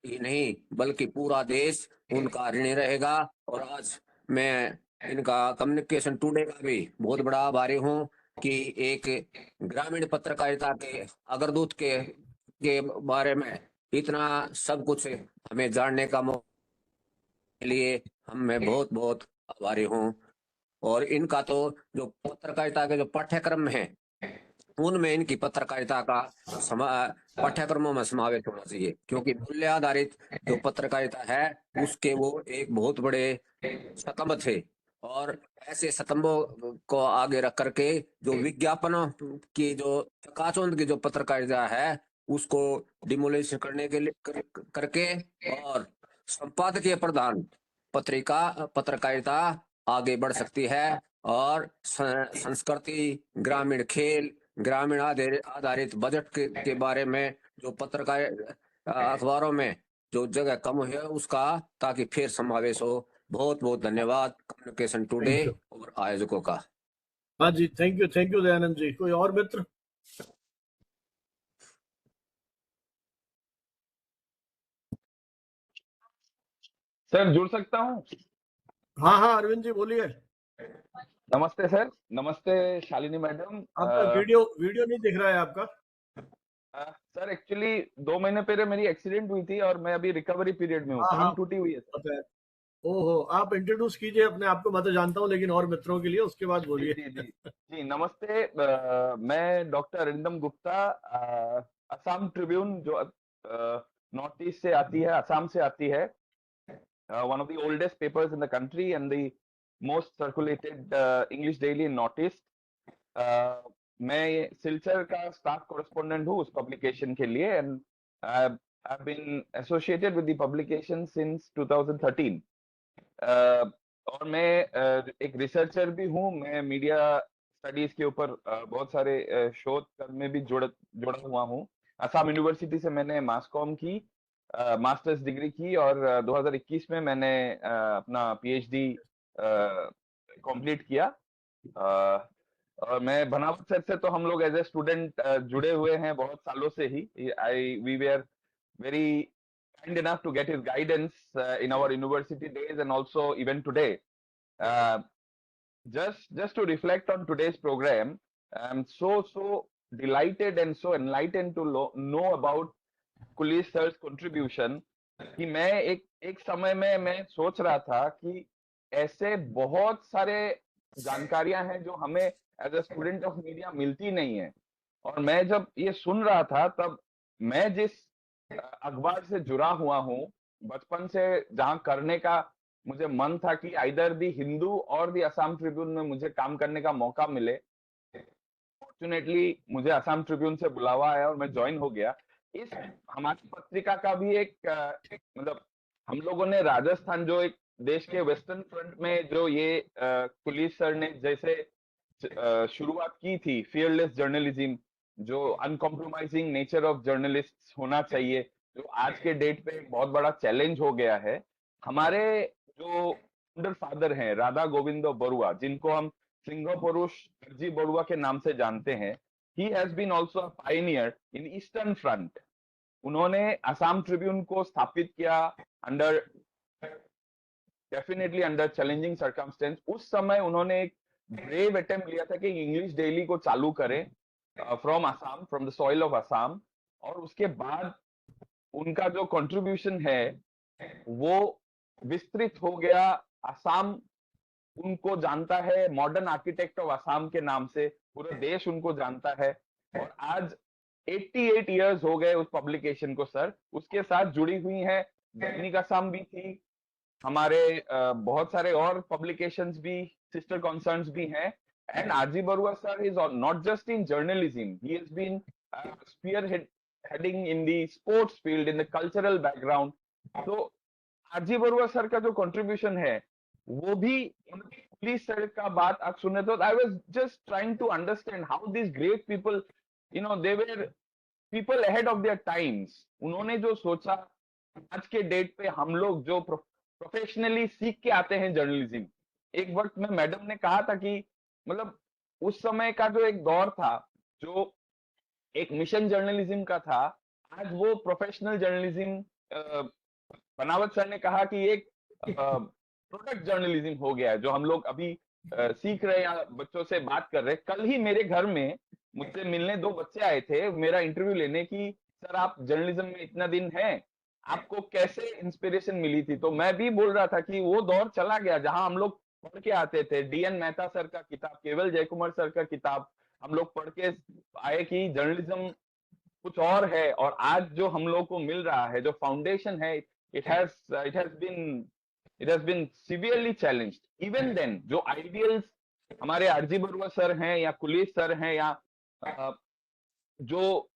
ही नहीं बल्कि पूरा देश उनका ऋणी रहेगा। और आज मैं इनका कम्युनिकेशन टुडे का भी बहुत बड़ा आभारी हूँ कि एक ग्रामीण पत्रकारिता के अग्रदूत के बारे में इतना सब कुछ हमें जानने का मौका के लिए मैं बहुत बहुत आभारी हूँ। और इनका तो जो पत्रकारिता के जो पाठ्यक्रम है उनमें इनकी पत्रकारिता का पाठ्यक्रमों में समावेश होना चाहिए, क्योंकि मूल्य आधारित जो पत्रकारिता है उसके वो एक बहुत बड़े स्तंभ थे। और ऐसे स्तंभों को आगे रख करके जो विज्ञापनों की जो चकाचौंध की जो पत्रकारिता है उसको डिमोलिश करने के लिए करके और संपादकीय प्रधान पत्रकारिता आगे बढ़ सकती है। और संस्कृति, ग्रामीण खेल, ग्रामीण आधारित बजट के बारे में जो पत्रकार अखबारों में जो जगह कम है उसका ताकि फिर समावेश हो। बहुत बहुत धन्यवाद कम्युनिकेशन टुडे और आयोजकों का। हाँ जी, थैंक यू दयानंद जी। कोई और मित्र? सर जुड़ सकता हूँ? हाँ अरविंद जी बोलिए। नमस्ते सर। नमस्ते शालिनी मैडम। आपका वीडियो नहीं दिख रहा है आपका। सर एक्चुअली 2 महीने पहले मेरी एक्सीडेंट हुई थी और मैं अभी रिकवरी पीरियड में हूँ। टांग टूटी हुई है सर। पता है। ओहो, आप इंट्रोड्यूस कीजिए अपने आप को। मैं तो जानता हूँ लेकिन और मित्रों के लिए उसके बाद बोलिए। जी नमस्ते। मैं डॉक्टर अरिंदम गुप्ता, असम ट्रिब्यून जो नॉर्थ ईस्ट से आती है, असम से आती है, one of the oldest papers in the country and the most circulated English daily in North East. मैं सिलचर का स्टाफ कॉरेस्पोंडेंट हूँ उस पब्लिकेशन के लिए and I've been associated with the publication since 2013. और मैं एक रिसर्चर भी हूँ। मैं मीडिया स्टडीज के ऊपर बहुत सारे शोध में भी जुड़ा हुआ हूँ। असम यूनिवर्सिटी से मैंने मास कॉम की मास्टर्स डिग्री की और 2021 में मैंने अपना पीएचडी कंप्लीट किया। और मैं बनावट सेट से तो हम लोग एज ए स्टूडेंट जुड़े हुए हैं बहुत सालों से ही। We were very kind enough to get his guidance in our university days and also even today. Just to reflect on today's program, I'm so delighted and so enlightened to know about Kulish sir's contribution कि मैं एक समय में मैं सोच रहा था कि ऐसे बहुत सारे जानकारियां हैं जो हमें as a student of media मिलती नहीं है। और मैं जब ये सुन रहा था तब मैं जिस अखबार से जुड़ा हुआ हूँ बचपन से, जहां करने का मुझे मन था कि आइदर दी हिंदू और दी असम ट्रिब्यून में मुझे काम करने का मौका मिले, फॉर्चुनेटली मुझे असम ट्रिब्यून से बुलावा आया और मैं ज्वाइन हो गया। इस हमारी पत्रिका का भी एक मतलब हम लोगों ने राजस्थान जो एक देश के वेस्टर्न फ्रंट में जो ये कुलीस सर ने जैसे शुरुआत की थी, फियरलेस जर्नलिज्म, जो अनकॉम्प्रोमाइजिंग नेचर ऑफ जर्नलिस्ट होना चाहिए, जो आज के डेट पे एक बहुत बड़ा चैलेंज हो गया है। हमारे जो फाउंडर फादर हैं राधा गोविंद बरुआ, जिनको हम सिंह पुरुष जी बरुआ के नाम से जानते हैं। He has been also a pioneer in eastern front. उन्होंने असम ट्रिब्यून को स्थापित किया under definitely under challenging circumstances. उस समय उन्होंने एक ब्रेव अटेम्प्ट लिया था कि इंग्लिश डेली को चालू करें from Assam, from the soil of Assam. और उसके बाद उनका जो कंट्रीब्यूशन है वो विस्तृत हो गया। असम उनको जानता है मॉडर्न आर्किटेक्ट ऑफ असम के नाम से, पूरा देश उनको जानता है। और आज 88 इयर्स हो गए उस पब्लिकेशन को सर। उसके साथ जुड़ी हुई है दैनिक असम भी थी, हमारे बहुत सारे और पब्लिकेशंस भी, सिस्टर कॉन्सर्न्स भी हैं। And R G Barua sir is not just in journalism, he has been spearheading in the sports field, in the cultural background. तो आरजी बरुआ सर का जो कंट्रीब्यूशन है वो भी, पुलिस सर का बात आप सुने तो I was just trying to understand how this great people, you know, they were people ahead of their times. उन्होंने जो सोचा, आज के डेट पे हम लोग जो प्रोफेशनली सीख के आते हैं जर्नलिज्म, एक वक्त में मैडम ने कहा था कि मतलब उस समय का जो एक दौर था जो एक मिशन जर्नलिज्म का था, आज वो प्रोफेशनल जर्नलिज्म, बनावत सर ने कहा कि एक प्रोडक्ट जर्नलिज्म हो गया है, जो हम लोग अभी सीख रहे हैं, बच्चों से बात कर रहे हैं। कल ही मेरे घर में मुझसे मिलने 2 बच्चे आए थे मेरा इंटरव्यू लेने की, सर आप जर्नलिज्म में इतना दिन हैं, आपको कैसे इंस्पिरेशन मिली थी? तो मैं भी बोल रहा था कि वो दौर चला गया जहां हम लोग पढ़ के आते थे, डीएन मेहता सर का किताब, केवल जयकुमार सर का किताब हम लोग पढ़ के आए कि जर्नलिज्म कुछ और है। और आज जो हम लोग को मिल रहा है, जो फाउंडेशन है, it has been severely challenged. Even then जो आइडियल्स हमारे आरजी बरुआ सर हैं या कुलीस सर हैं या जो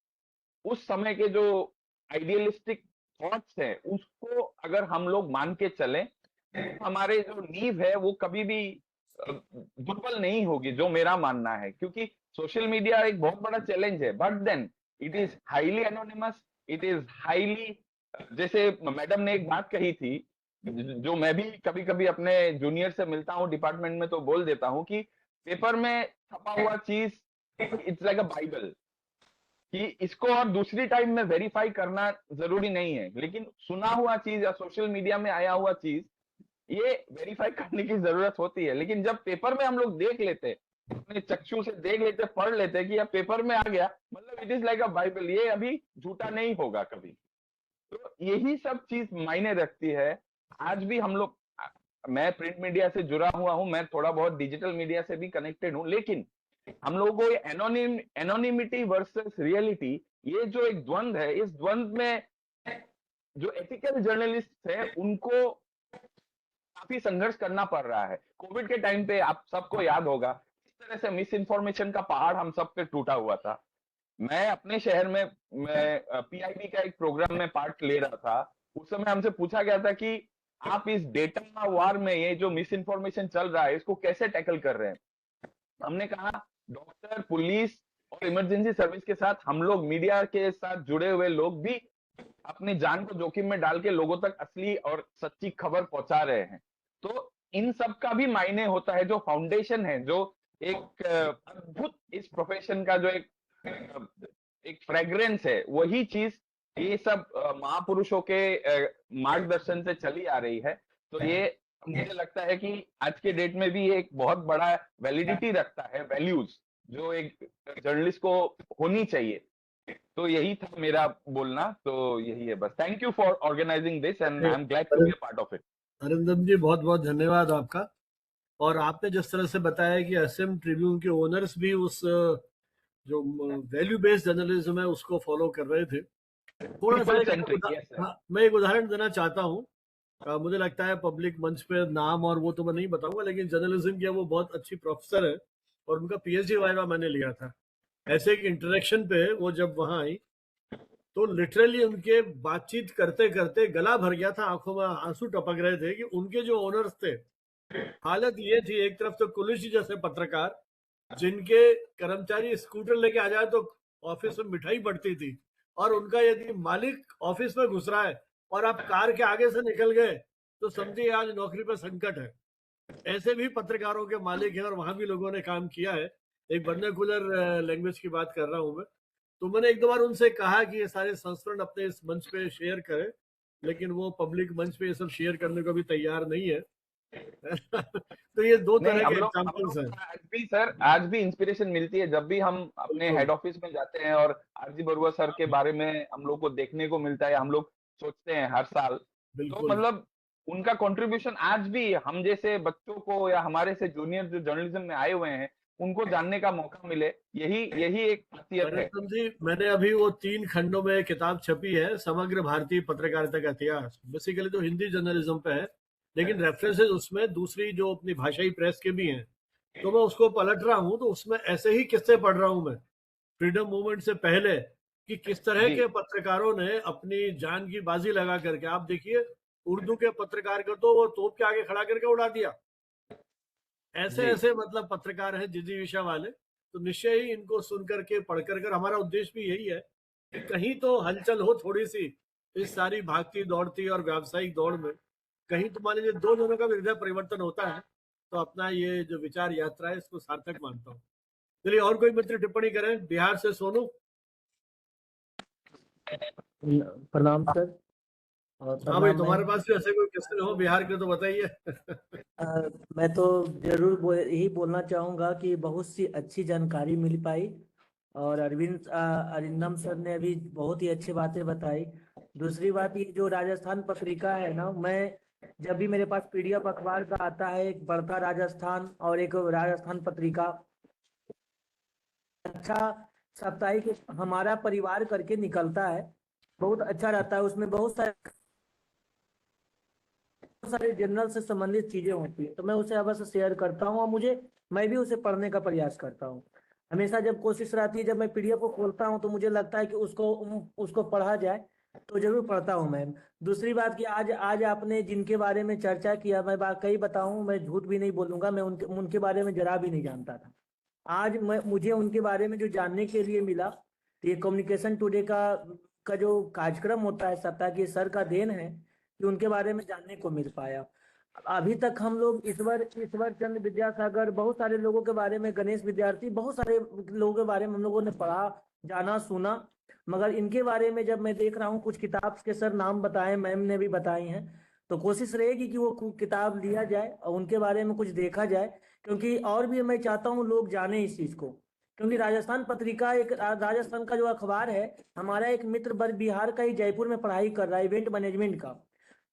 उस समय के जो आइडियलिस्टिक थॉट्स हैं, उसको अगर हम लोग मान के चलें, हमारे जो नींव है वो कभी भी दुर्बल नहीं होगी, जो मेरा मानना है। क्योंकि सोशल मीडिया एक बहुत बड़ा चैलेंज है, but then it is highly anonymous, it is highly, जैसे मैडम ने एक बात कही थी जो मैं भी कभी कभी अपने जूनियर से मिलता हूँ डिपार्टमेंट में तो बोल देता हूँ कि पेपर में छपा हुआ चीज इट्स लाइक अ बाइबल, कि इसको और दूसरी टाइम में वेरीफाई करना जरूरी नहीं है, लेकिन सुना हुआ चीज या सोशल मीडिया में आया हुआ चीज ये वेरीफाई करने की जरूरत होती है। लेकिन जब पेपर में हम लोग देख लेते, अपने चक्षु से देख लेते, पढ़ लेते कि अब पेपर में आ गया, मतलब it is like a Bible, ये अभी झूठा नहीं होगा कभी। तो यही सब चीज मायने रखती है। आज भी हम लोग, मैं प्रिंट मीडिया से जुड़ा हुआ हूं, मैं थोड़ा बहुत डिजिटल मीडिया से भी कनेक्टेड हूं, लेकिन हम लोगों को एनोनिमिटी वर्सेस रियलिटी, ये जो एक द्वंद है, इस द्वंद में जो एथिकल जर्नलिस्ट है उनको काफी संघर्ष करना पड़ रहा है। कोविड के टाइम पे आप सबको याद होगा इस तरह से मिस इन्फॉर्मेशन का पहाड़ हम सब पे टूटा हुआ था। मैं अपने शहर में मैं पीआईबी का एक प्रोग्राम में पार्ट ले रहा था। उस समय हमसे पूछा गया था कि आप इस डेटा वार में ये जो मिस इन्फॉर्मेशन चल रहा है इसको कैसे टैकल कर रहे हैं। हमने कहा डॉक्टर, पुलिस और इमरजेंसी सर्विस के साथ हम लोग, मीडिया के साथ जुड़े हुए लोग भी अपनी जान को जोखिम में डाल के लोगों तक असली और सच्ची खबर पहुंचा रहे हैं। तो इन सब का भी मायने होता है, जो फाउंडेशन है, जो एक अद्भुत इस प्रोफेशन का जो एक फ्रेग्रेंस है, वही चीज ये सब महापुरुषों के मार्गदर्शन से चली आ रही है। तो ये मुझे लगता है कि आज के डेट में भी एक बहुत बड़ा वैलिडिटी रखता है, वैल्यूज जो एक जर्नलिस्ट को होनी चाहिए। तो यही था मेरा बोलना, तो यही है बस। Thank you for organizing this and I am glad to be a part of it. Arindam ji, बहुत बहुत धन्यवाद आपका। और आपने जिस तरह से बताया कि असम ट्रिब्यून के ओनर्स भी उस जो वैल्यू बेस्ड जर्नलिज्म है उसको फॉलो कर रहे थे। थोड़ा सा मैं एक उदाहरण देना चाहता हूँ। मुझे लगता है पब्लिक मंच पे नाम और वो तो मैं नहीं बताऊंगा, लेकिन जर्नलिज्म के वो बहुत अच्छी प्रोफेसर है और उनका पीएचडी वाइवा मैंने लिया था। ऐसे एक इंटरेक्शन पे वो जब वहां आई तो लिटरली उनके बातचीत करते करते गला भर गया था, आंखों में आंसू टपक रहे थे कि उनके जो ओनर्स थे, हालत ये थी, एक तरफ तो कुलिश जी जैसे पत्रकार जिनके कर्मचारी स्कूटर लेके आ जाए तो ऑफिस में मिठाई बढ़ती थी, और उनका यदि मालिक ऑफिस में घुस रहा है और आप कार के आगे से निकल गए तो समझिए आज नौकरी पर संकट है। ऐसे भी पत्रकारों के मालिक हैं और वहां भी लोगों ने काम किया है। एक वर्नाकुलर लैंग्वेज की बात कर रहा हूं मैं। तो मैंने एक दो बार उनसे कहा कि ये सारे संस्करण अपने इस मंच पे शेयर करें, लेकिन वो पब्लिक मंच पे ये सब शेयर करने को भी तैयार नहीं है। तो ये दो नहीं, तरह के हम लोग एग्जाम्पल्स हैं। को आज भी सर, आज भी इंस्पिरेशन मिलती है जब भी हम अपने बिल्कुल हेड ऑफिस में जाते हैं और आरजी बरुआ सर के बारे में हम लोग को देखने को मिलता है, हम लोग सोचते हैं हर साल। तो बिल्कुल। मतलब उनका कंट्रीब्यूशन आज भी हम जैसे बच्चों को या हमारे से जूनियर जो जर्नलिज्म में आए हुए हैं उनको जानने का मौका मिले, यही यही एक खासियत है। अरिंदम जी, मैंने अभी वो 3 खंडों में किताब छपी है, समग्र भारतीय पत्रकारिता का इतिहास। बेसिकली तो हिंदी जर्नलिज्म पे है, लेकिन रेफरेंसेस उसमें दूसरी जो अपनी भाषाई प्रेस के भी हैं। तो मैं उसको पलट रहा हूँ, तो उसमें ऐसे ही किस्से पढ़ रहा हूँ मैं, फ्रीडम मूवमेंट से पहले, कि किस तरह जी के पत्रकारों ने अपनी जान की बाजी लगा करके, आप देखिए उर्दू के पत्रकार को तो वो तोप के आगे खड़ा करके उड़ा दिया। ऐसे जी ऐसे मतलब पत्रकार हैं जिजीविषा वाले। तो निश्चय ही इनको सुन करके पढ़ कर हमारा उद्देश्य भी यही है कि कहीं तो हलचल हो थोड़ी सी इस सारी भागती दौड़ती और व्यावसायिक दौड़ में। कहीं तो मान लीजिए 2 जनों का भी हृदय परिवर्तन होता है, तो अपना ये जो विचार यात्रा है इसको सार्थक मानता हूँ। चलिए, और कोई मित्र टिप्पणी करें। बिहार से सोनू। प्रणाम सर। और हाँ भाई, प्रणाम तुम्हारे मैम। पास भी ऐसे कोई किस्से हो बिहार के तो बताइए। मैं तो जरूर यही बोलना चाहूँगा कि बहुत सी अच्छी जानकारी मिल पाई, और अरिंदम सर ने अभी बहुत ही अच्छी बातें बताई। दूसरी बात, ये जो राजस्थान पत्रिका है ना, मैं जब भी मेरे पास पीडीएफ अखबार का आता है, एक बढ़ता राजस्थान और एक राजस्थान पत्रिका, अच्छा साप्ताहिक हमारा परिवार करके निकलता है, बहुत अच्छा रहता है। उसमें बहुत सारे जनरल से संबंधित चीजें होती है, तो मैं उसे अवश्य शेयर करता हूँ, और मैं भी उसे पढ़ने का प्रयास करता हूँ। हमेशा जब कोशिश रहती है, जब मैं पीडीएफ को खोलता हूँ तो मुझे लगता है कि उसको पढ़ा जाए, तो जरूर पढ़ता हूँ मैं। दूसरी बात कि आज आज आपने जिनके बारे में चर्चा किया, मैं वाकई बताऊं, मैं झूठ भी नहीं बोलूंगा, मैं उनके उनके बारे में जरा भी नहीं जानता था। आज मुझे उनके बारे में जो जानने के लिए मिला, तो ये कम्युनिकेशन टुडे का जो कार्यक्रम होता है सप्ताह की, सर का देन है कि उनके बारे में जानने को मिल पाया। अभी तक हम लोग ईश्वर चंद्र विद्यासागर, बहुत सारे लोगों के बारे में, गणेश विद्यार्थी, बहुत सारे लोगों के बारे में हम लोगों ने पढ़ा, जाना, सुना, मगर इनके बारे में जब मैं देख रहा हूँ, कुछ किताब के सर नाम बताए, मैम ने भी बताई हैं, तो कोशिश रहेगी कि वो किताब लिया जाए और उनके बारे में कुछ देखा जाए, क्योंकि और भी मैं चाहता हूँ लोग जाने इस चीज को। क्योंकि राजस्थान पत्रिका एक राजस्थान का जो अखबार है, हमारा एक मित्र बिहार का ही जयपुर में पढ़ाई कर रहा है, इवेंट मैनेजमेंट का।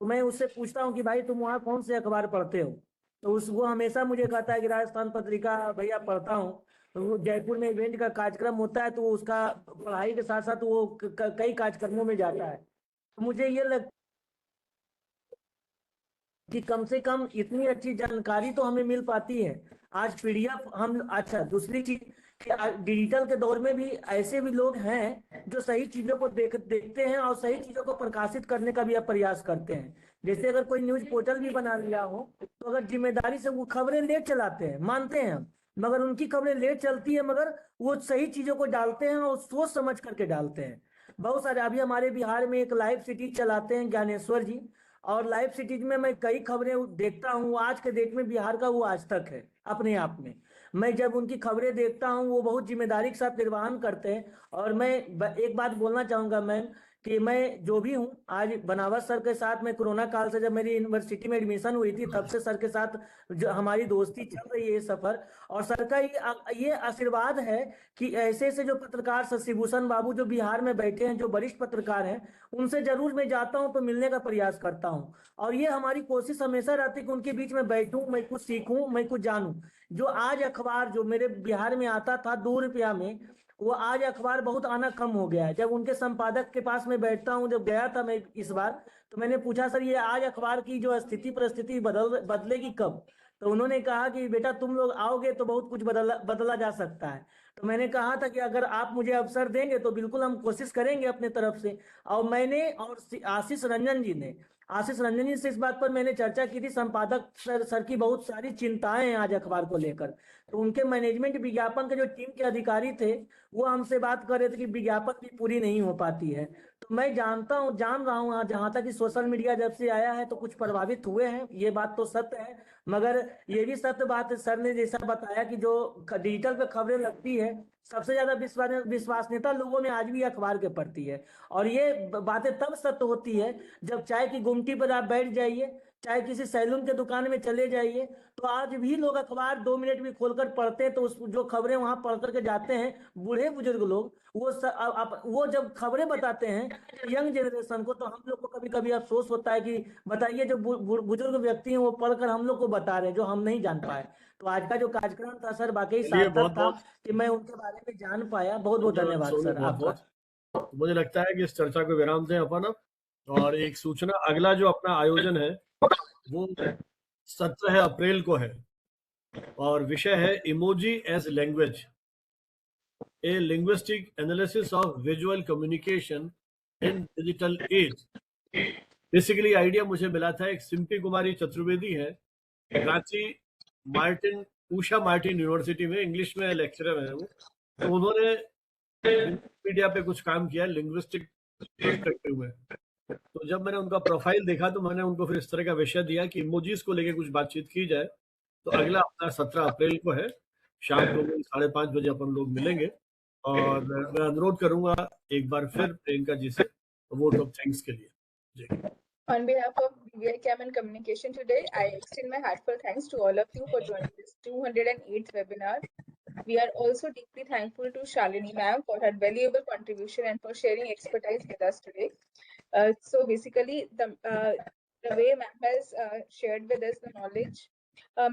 तो मैं उससे पूछता हूँ कि भाई तुम वहाँ कौन से अखबार पढ़ते हो, तो वो हमेशा मुझे कहता है कि राजस्थान पत्रिका भैया पढ़ता हूँ। तो वो जयपुर में इवेंट का कार्यक्रम होता है, तो वो उसका पढ़ाई के साथ साथ वो कई कार्यक्रमों में जाता है। तो मुझे ये लगता कि कम से कम इतनी अच्छी जानकारी तो हमें मिल पाती है। आज पीडीएफ हम, अच्छा दूसरी चीज कि डिजिटल के दौर में भी ऐसे भी लोग हैं जो सही चीजों को देखते हैं और सही चीजों को प्रकाशित करने का भी अब प्रयास करते हैं। जैसे अगर कोई न्यूज पोर्टल भी बना लिया हो, तो अगर जिम्मेदारी से वो खबरें लेट चलाते हैं, मानते हैं हम, मगर उनकी खबरें लेट चलती है, मगर वो सही चीजों को डालते हैं और सोच समझ करके डालते हैं। बहुत सारे अभी हमारे बिहार में एक लाइव सिटी चलाते हैं ज्ञानेश्वर जी, और लाइव सिटीज में मैं कई खबरें देखता हूँ। आज के डेट में बिहार का वो आज तक है अपने आप में। मैं जब उनकी खबरें देखता हूँ, वो बहुत जिम्मेदारी के साथ निर्वहन करते हैं। और मैं एक बात बोलना चाहूंगा मैम, कि मैं जो भी हूँ, आज बनावस सर के साथ, मैं कोरोना काल से जब मेरी यूनिवर्सिटी में एडमिशन हुई थी, तब से सर के साथ जो हमारी दोस्ती चल रही है, ये सफर। और सर का ये आशीर्वाद है कि ऐसे ऐसे जो पत्रकार, शशिभूषण बाबू जो बिहार में बैठे हैं, जो वरिष्ठ पत्रकार हैं, उनसे जरूर मैं जाता हूं तो मिलने का प्रयास करता हूं। और ये हमारी कोशिश हमेशा रहती है कि उनके बीच में बैठूं, मैं कुछ सीखूं, मैं कुछ जानूं। जो आज अखबार जो मेरे बिहार में आता था 2 रुपया में, वो आज अखबार बहुत आना कम हो गया है। जब उनके संपादक के पास में बैठता हूँ, जब गया था मैं इस बार, तो मैंने पूछा सर ये आज अखबार की जो स्थिति परिस्थिति बदलेगी कब। तो उन्होंने कहा कि बेटा तुम लोग आओगे तो बहुत कुछ बदला जा सकता है। तो मैंने कहा था कि अगर आप मुझे अवसर देंगे तो बिल्कुल हम कोशिश करेंगे अपने तरफ से। और मैंने और आशीष रंजन जी ने आशीष रंजनी से इस बात पर मैंने चर्चा की थी, संपादक सर की बहुत सारी चिंताएं हैं आज अखबार को लेकर। तो उनके मैनेजमेंट विज्ञापन के जो टीम के अधिकारी थे वो हमसे बात कर रहे थे कि विज्ञापन भी पूरी नहीं हो पाती है। तो मैं जान रहा हूँ जहां तक कि सोशल मीडिया जब से आया है तो कुछ प्रभावित हुए हैं, ये बात तो सत्य है। मगर ये भी सत्य बात सर ने जैसा बताया कि जो डिजिटल पे खबरें लगती है, सबसे ज्यादा विश्वसनीयता लोगों में आज भी अखबार के प्रति है। और ये बातें तब सत्य होती है जब चाय की गुमटी पर आप बैठ जाइए, चाहे किसी सैलून के दुकान में चले जाइए, तो आज भी लोग अखबार 2 मिनट भी खोलकर पढ़ते हैं। तो उस जो खबरें वहां पढ़ करके जाते हैं बूढ़े बुजुर्ग लोग, वो जब खबरें बताते हैं यंग जनरेशन को, तो हम लोग को कभी कभी अफसोस होता है कि बताइए जो बुजुर्ग व्यक्ति हैं वो पढ़कर हम लोग को बता रहे हैं जो हम नहीं जान पाए। तो आज का जो कार्यक्रम था सर वाकई चलिए, सार्थक बहुत था बहुत कि मैं उनके बारे में जान पाया। बहुत बहुत धन्यवाद सोनू, सर बहुत आपका। बहुत। तो मुझे लगता है कि इस चर्चा को विराम दें अपन अब, और एक सूचना, अगला जो अपना आयोजन है वो 17 अप्रैल को है और विषय है emoji as language, a linguistic analysis of visual communication in digital age. Basically idea मुझे मिला था, एक सिम्पी कुमारी चतुर्वेदी है, रांची उषा मार्टिन यूनिवर्सिटी में इंग्लिश में लेक्चरर है वो, तो उन्होंने मीडिया पे कुछ काम किया लिंग्विस्टिक पर्सपेक्टिव में। तो जब मैंने उनका प्रोफाइल देखा तो मैंने उनको फिर इस तरह का विषय दिया कि इमोजीज को लेके कुछ बातचीत की जाए। तो अगला हफ्ता 17 अप्रैल को है, शाम को 5:30 बजे अपन लोग मिलेंगे। और मैं अनुरोध करूंगा एक बार फिर प्रियंका जी से वोट ऑफ थैंक्स के लिए। जी। On behalf of BVI and Communication today, I extend my heartfelt thanks to all of you for joining this 208th webinar. We are also deeply thankful to Shalini ma'am for her valuable contribution and for sharing expertise with us today. So basically, the way ma'am has shared with us the knowledge,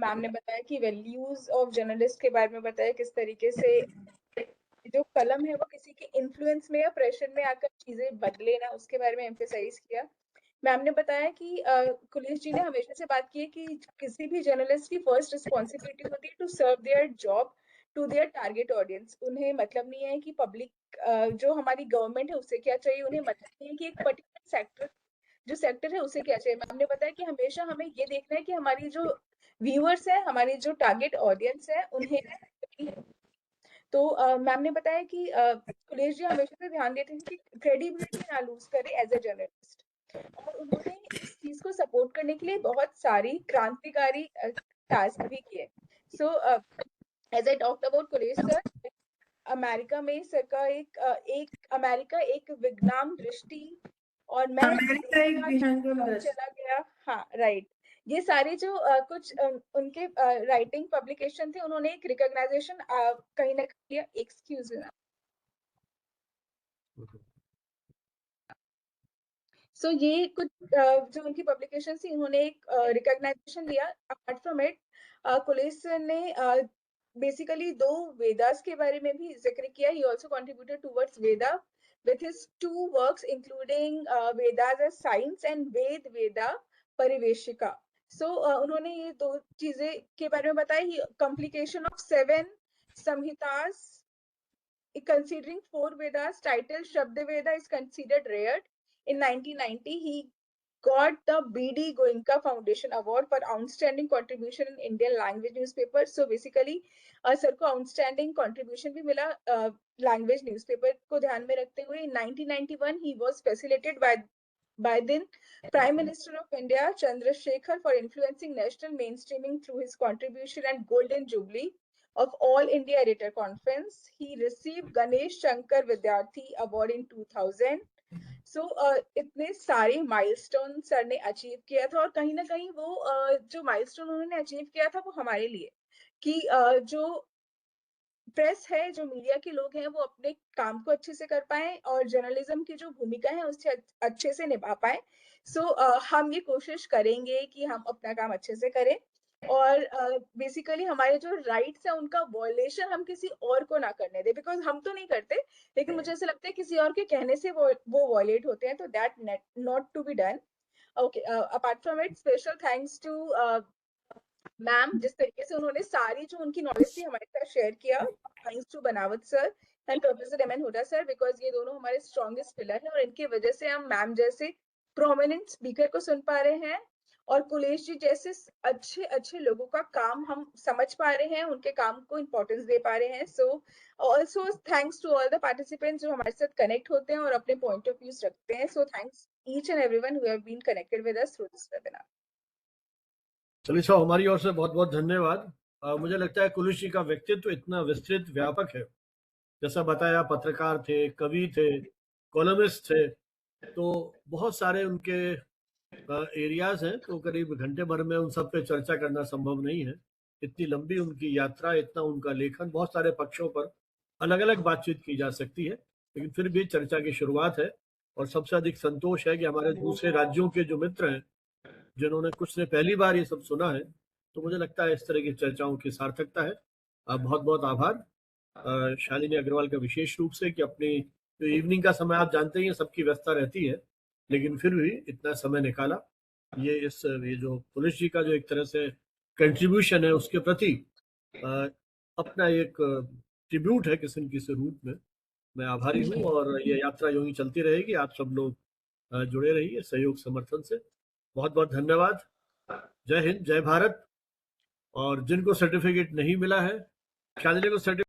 ma'am ने बताया कि values of journalist के बारे में बताया, किस तरीके से जो कलम है वो किसी के इन्फ्लुएंस में या प्रेशर में आकर चीजें बदले ना, उसके बारे में एम्फेसाइज किया। मैम ने बताया कि कुलेश जी ने हमेशा से बात की है कि किसी भी जर्नलिस्ट की फर्स्ट रिस्पॉन्सिबिलिटी होती है to serve their job to their target audience. उन्हें मतलब नहीं है कि पब्लिक जो हमारी गवर्नमेंट है उससे क्या चाहिए, उन्हें मतलब नहीं है कि एक पर्टिकुलर सेक्टर है उसे क्या चाहिए। मैम ने बताया कि हमेशा हमें ये देखना है कि हमारी जो व्यूअर्स है, हमारी जो टारगेट ऑडियंस है, उन्हें तो मैम ने बताया कि कुलेश जी हमेशा से ध्यान देते हैं कि क्रेडिबिलिटी ना लूज करे एज ए जर्नलिस्ट, और उन्होंने इस चीज को सपोर्ट करने के लिए बहुत सारी क्रांतिकारी टास्क भी किए। So as I talked about Kulesh sir, America में सर का एक विज्ञान दृष्टि, और मैं अमेरिका एक विहंगम दृष्टि चला गया। हाँ राइट, ये सारे जो कुछ उनके राइटिंग पब्लिकेशन थे, उन्होंने एक रिकॉग्नाइजेशन कहीं ना कहीं, एक्सक्यूज मी। सो ये कुछ जो उनकी पब्लिकेशन थी, उन्होंने एक रिकॉग्नाइजेशन लिया। Apart from it, Kulesh sir ने बेसिकली 2 वेदास के बारे में भी जिक्र किया। ही also contributed towards Veda with his 2 works including Vedas as Science and Veda Pariveshika. So उन्होंने ये 2 चीजें के बारे में बताया। Complication of 7 Samhitas considering 4 Vedas, title Shabda Veda is considered rare. In 1990, he got the B.D. Goenka Foundation Award for outstanding contribution in Indian language newspaper. So basically, sir को outstanding contribution भी मिला language newspaper को ध्यान में रखते हुए। In 1991, he was facilitated by then Prime Minister of India Chandrasekhar for influencing national mainstreaming through his contribution and Golden Jubilee of All India Editor Conference. He received Ganesh Shankar Vidyarthi Award in 2000. सो इतने सारे milestone sir ने achieve किया था, और कहीं ना कहीं वो जो माइलस्टोन उन्होंने अचीव किया था वो हमारे लिए, कि जो प्रेस है, जो मीडिया के लोग हैं, वो अपने काम को अच्छे से कर पाए और जर्नलिज्म की जो भूमिका है उससे अच्छे से निभा पाए। सो हम ये कोशिश करेंगे कि हम अपना काम अच्छे से करें, और बेसिकली हमारे जो राइट्स है उनका वॉयलेशन हम किसी और को ना करने दें, बिकॉज हम तो नहीं करते, लेकिन मुझे ऐसा लगता है किसी और के कहने से वो वॉयलेट होते हैं, तो that not to be done. Okay, apart from it, special thanks to ma'am, जिस तरीके से उन्होंने सारी जो उनकी नॉलेज थी हमारे साथ शेयर किया। Thanks to Banawat sir and professor M N Huda sir, because ये दोनों हमारे स्ट्रॉन्गेस्ट पिलर हैं, और इनकी वजह से हम मैम जैसे प्रोमिनेंट स्पीकर को सुन पा रहे हैं और कुलेश जी जैसे अच्छे अच्छे लोगों का काम हम समझ पा रहे हैं, उनके काम को इम्पोर्टेंस दे पा रहे हैं. So also thanks to all the participants जो हमारे साथ कनेक्ट होते हैं और अपने पॉइंट ऑफ व्यूज रखते हैं. So thanks each and everyone who have been connected with us through this webinar. चलिए साहब, हमारी ओर से बहुत बहुत धन्यवाद. मुझे लगता है कुलेश जी का व्यक्तित्व इतना विस्तृत व्यापक है. जैसा बताया, पत्रकार थे, कवि थे, कॉलमिस्ट थे, तो बहुत सारे उनके एरियाज हैं. तो करीब घंटे भर में उन सब पे चर्चा करना संभव नहीं है. इतनी लंबी उनकी यात्रा, इतना उनका लेखन, बहुत सारे पक्षों पर अलग अलग बातचीत की जा सकती है, लेकिन फिर भी चर्चा की शुरुआत है. और सबसे अधिक संतोष है कि हमारे दूसरे राज्यों के जो मित्र हैं, जिन्होंने कुछ ने पहली बार ये सब सुना है, तो मुझे लगता है इस तरह की चर्चाओं की सार्थकता है. बहुत बहुत आभार शालिनी अग्रवाल का विशेष रूप से, कि अपनी जो इवनिंग का समय आप जानते ही सबकी व्यस्तता रहती है, लेकिन फिर भी इतना समय निकाला. ये जो पुलिस जी का जो एक तरह से कंट्रीब्यूशन है, उसके प्रति अपना एक ट्रिब्यूट है किसी न किसी रूप में. मैं आभारी हूँ और ये यात्रा यूं ही चलती रहेगी. आप सब लोग जुड़े रहिए सहयोग समर्थन से. बहुत बहुत धन्यवाद. जय हिंद, जय भारत. और जिनको सर्टिफिकेट नहीं मिला है, शालिनी को सर्टिफिकेट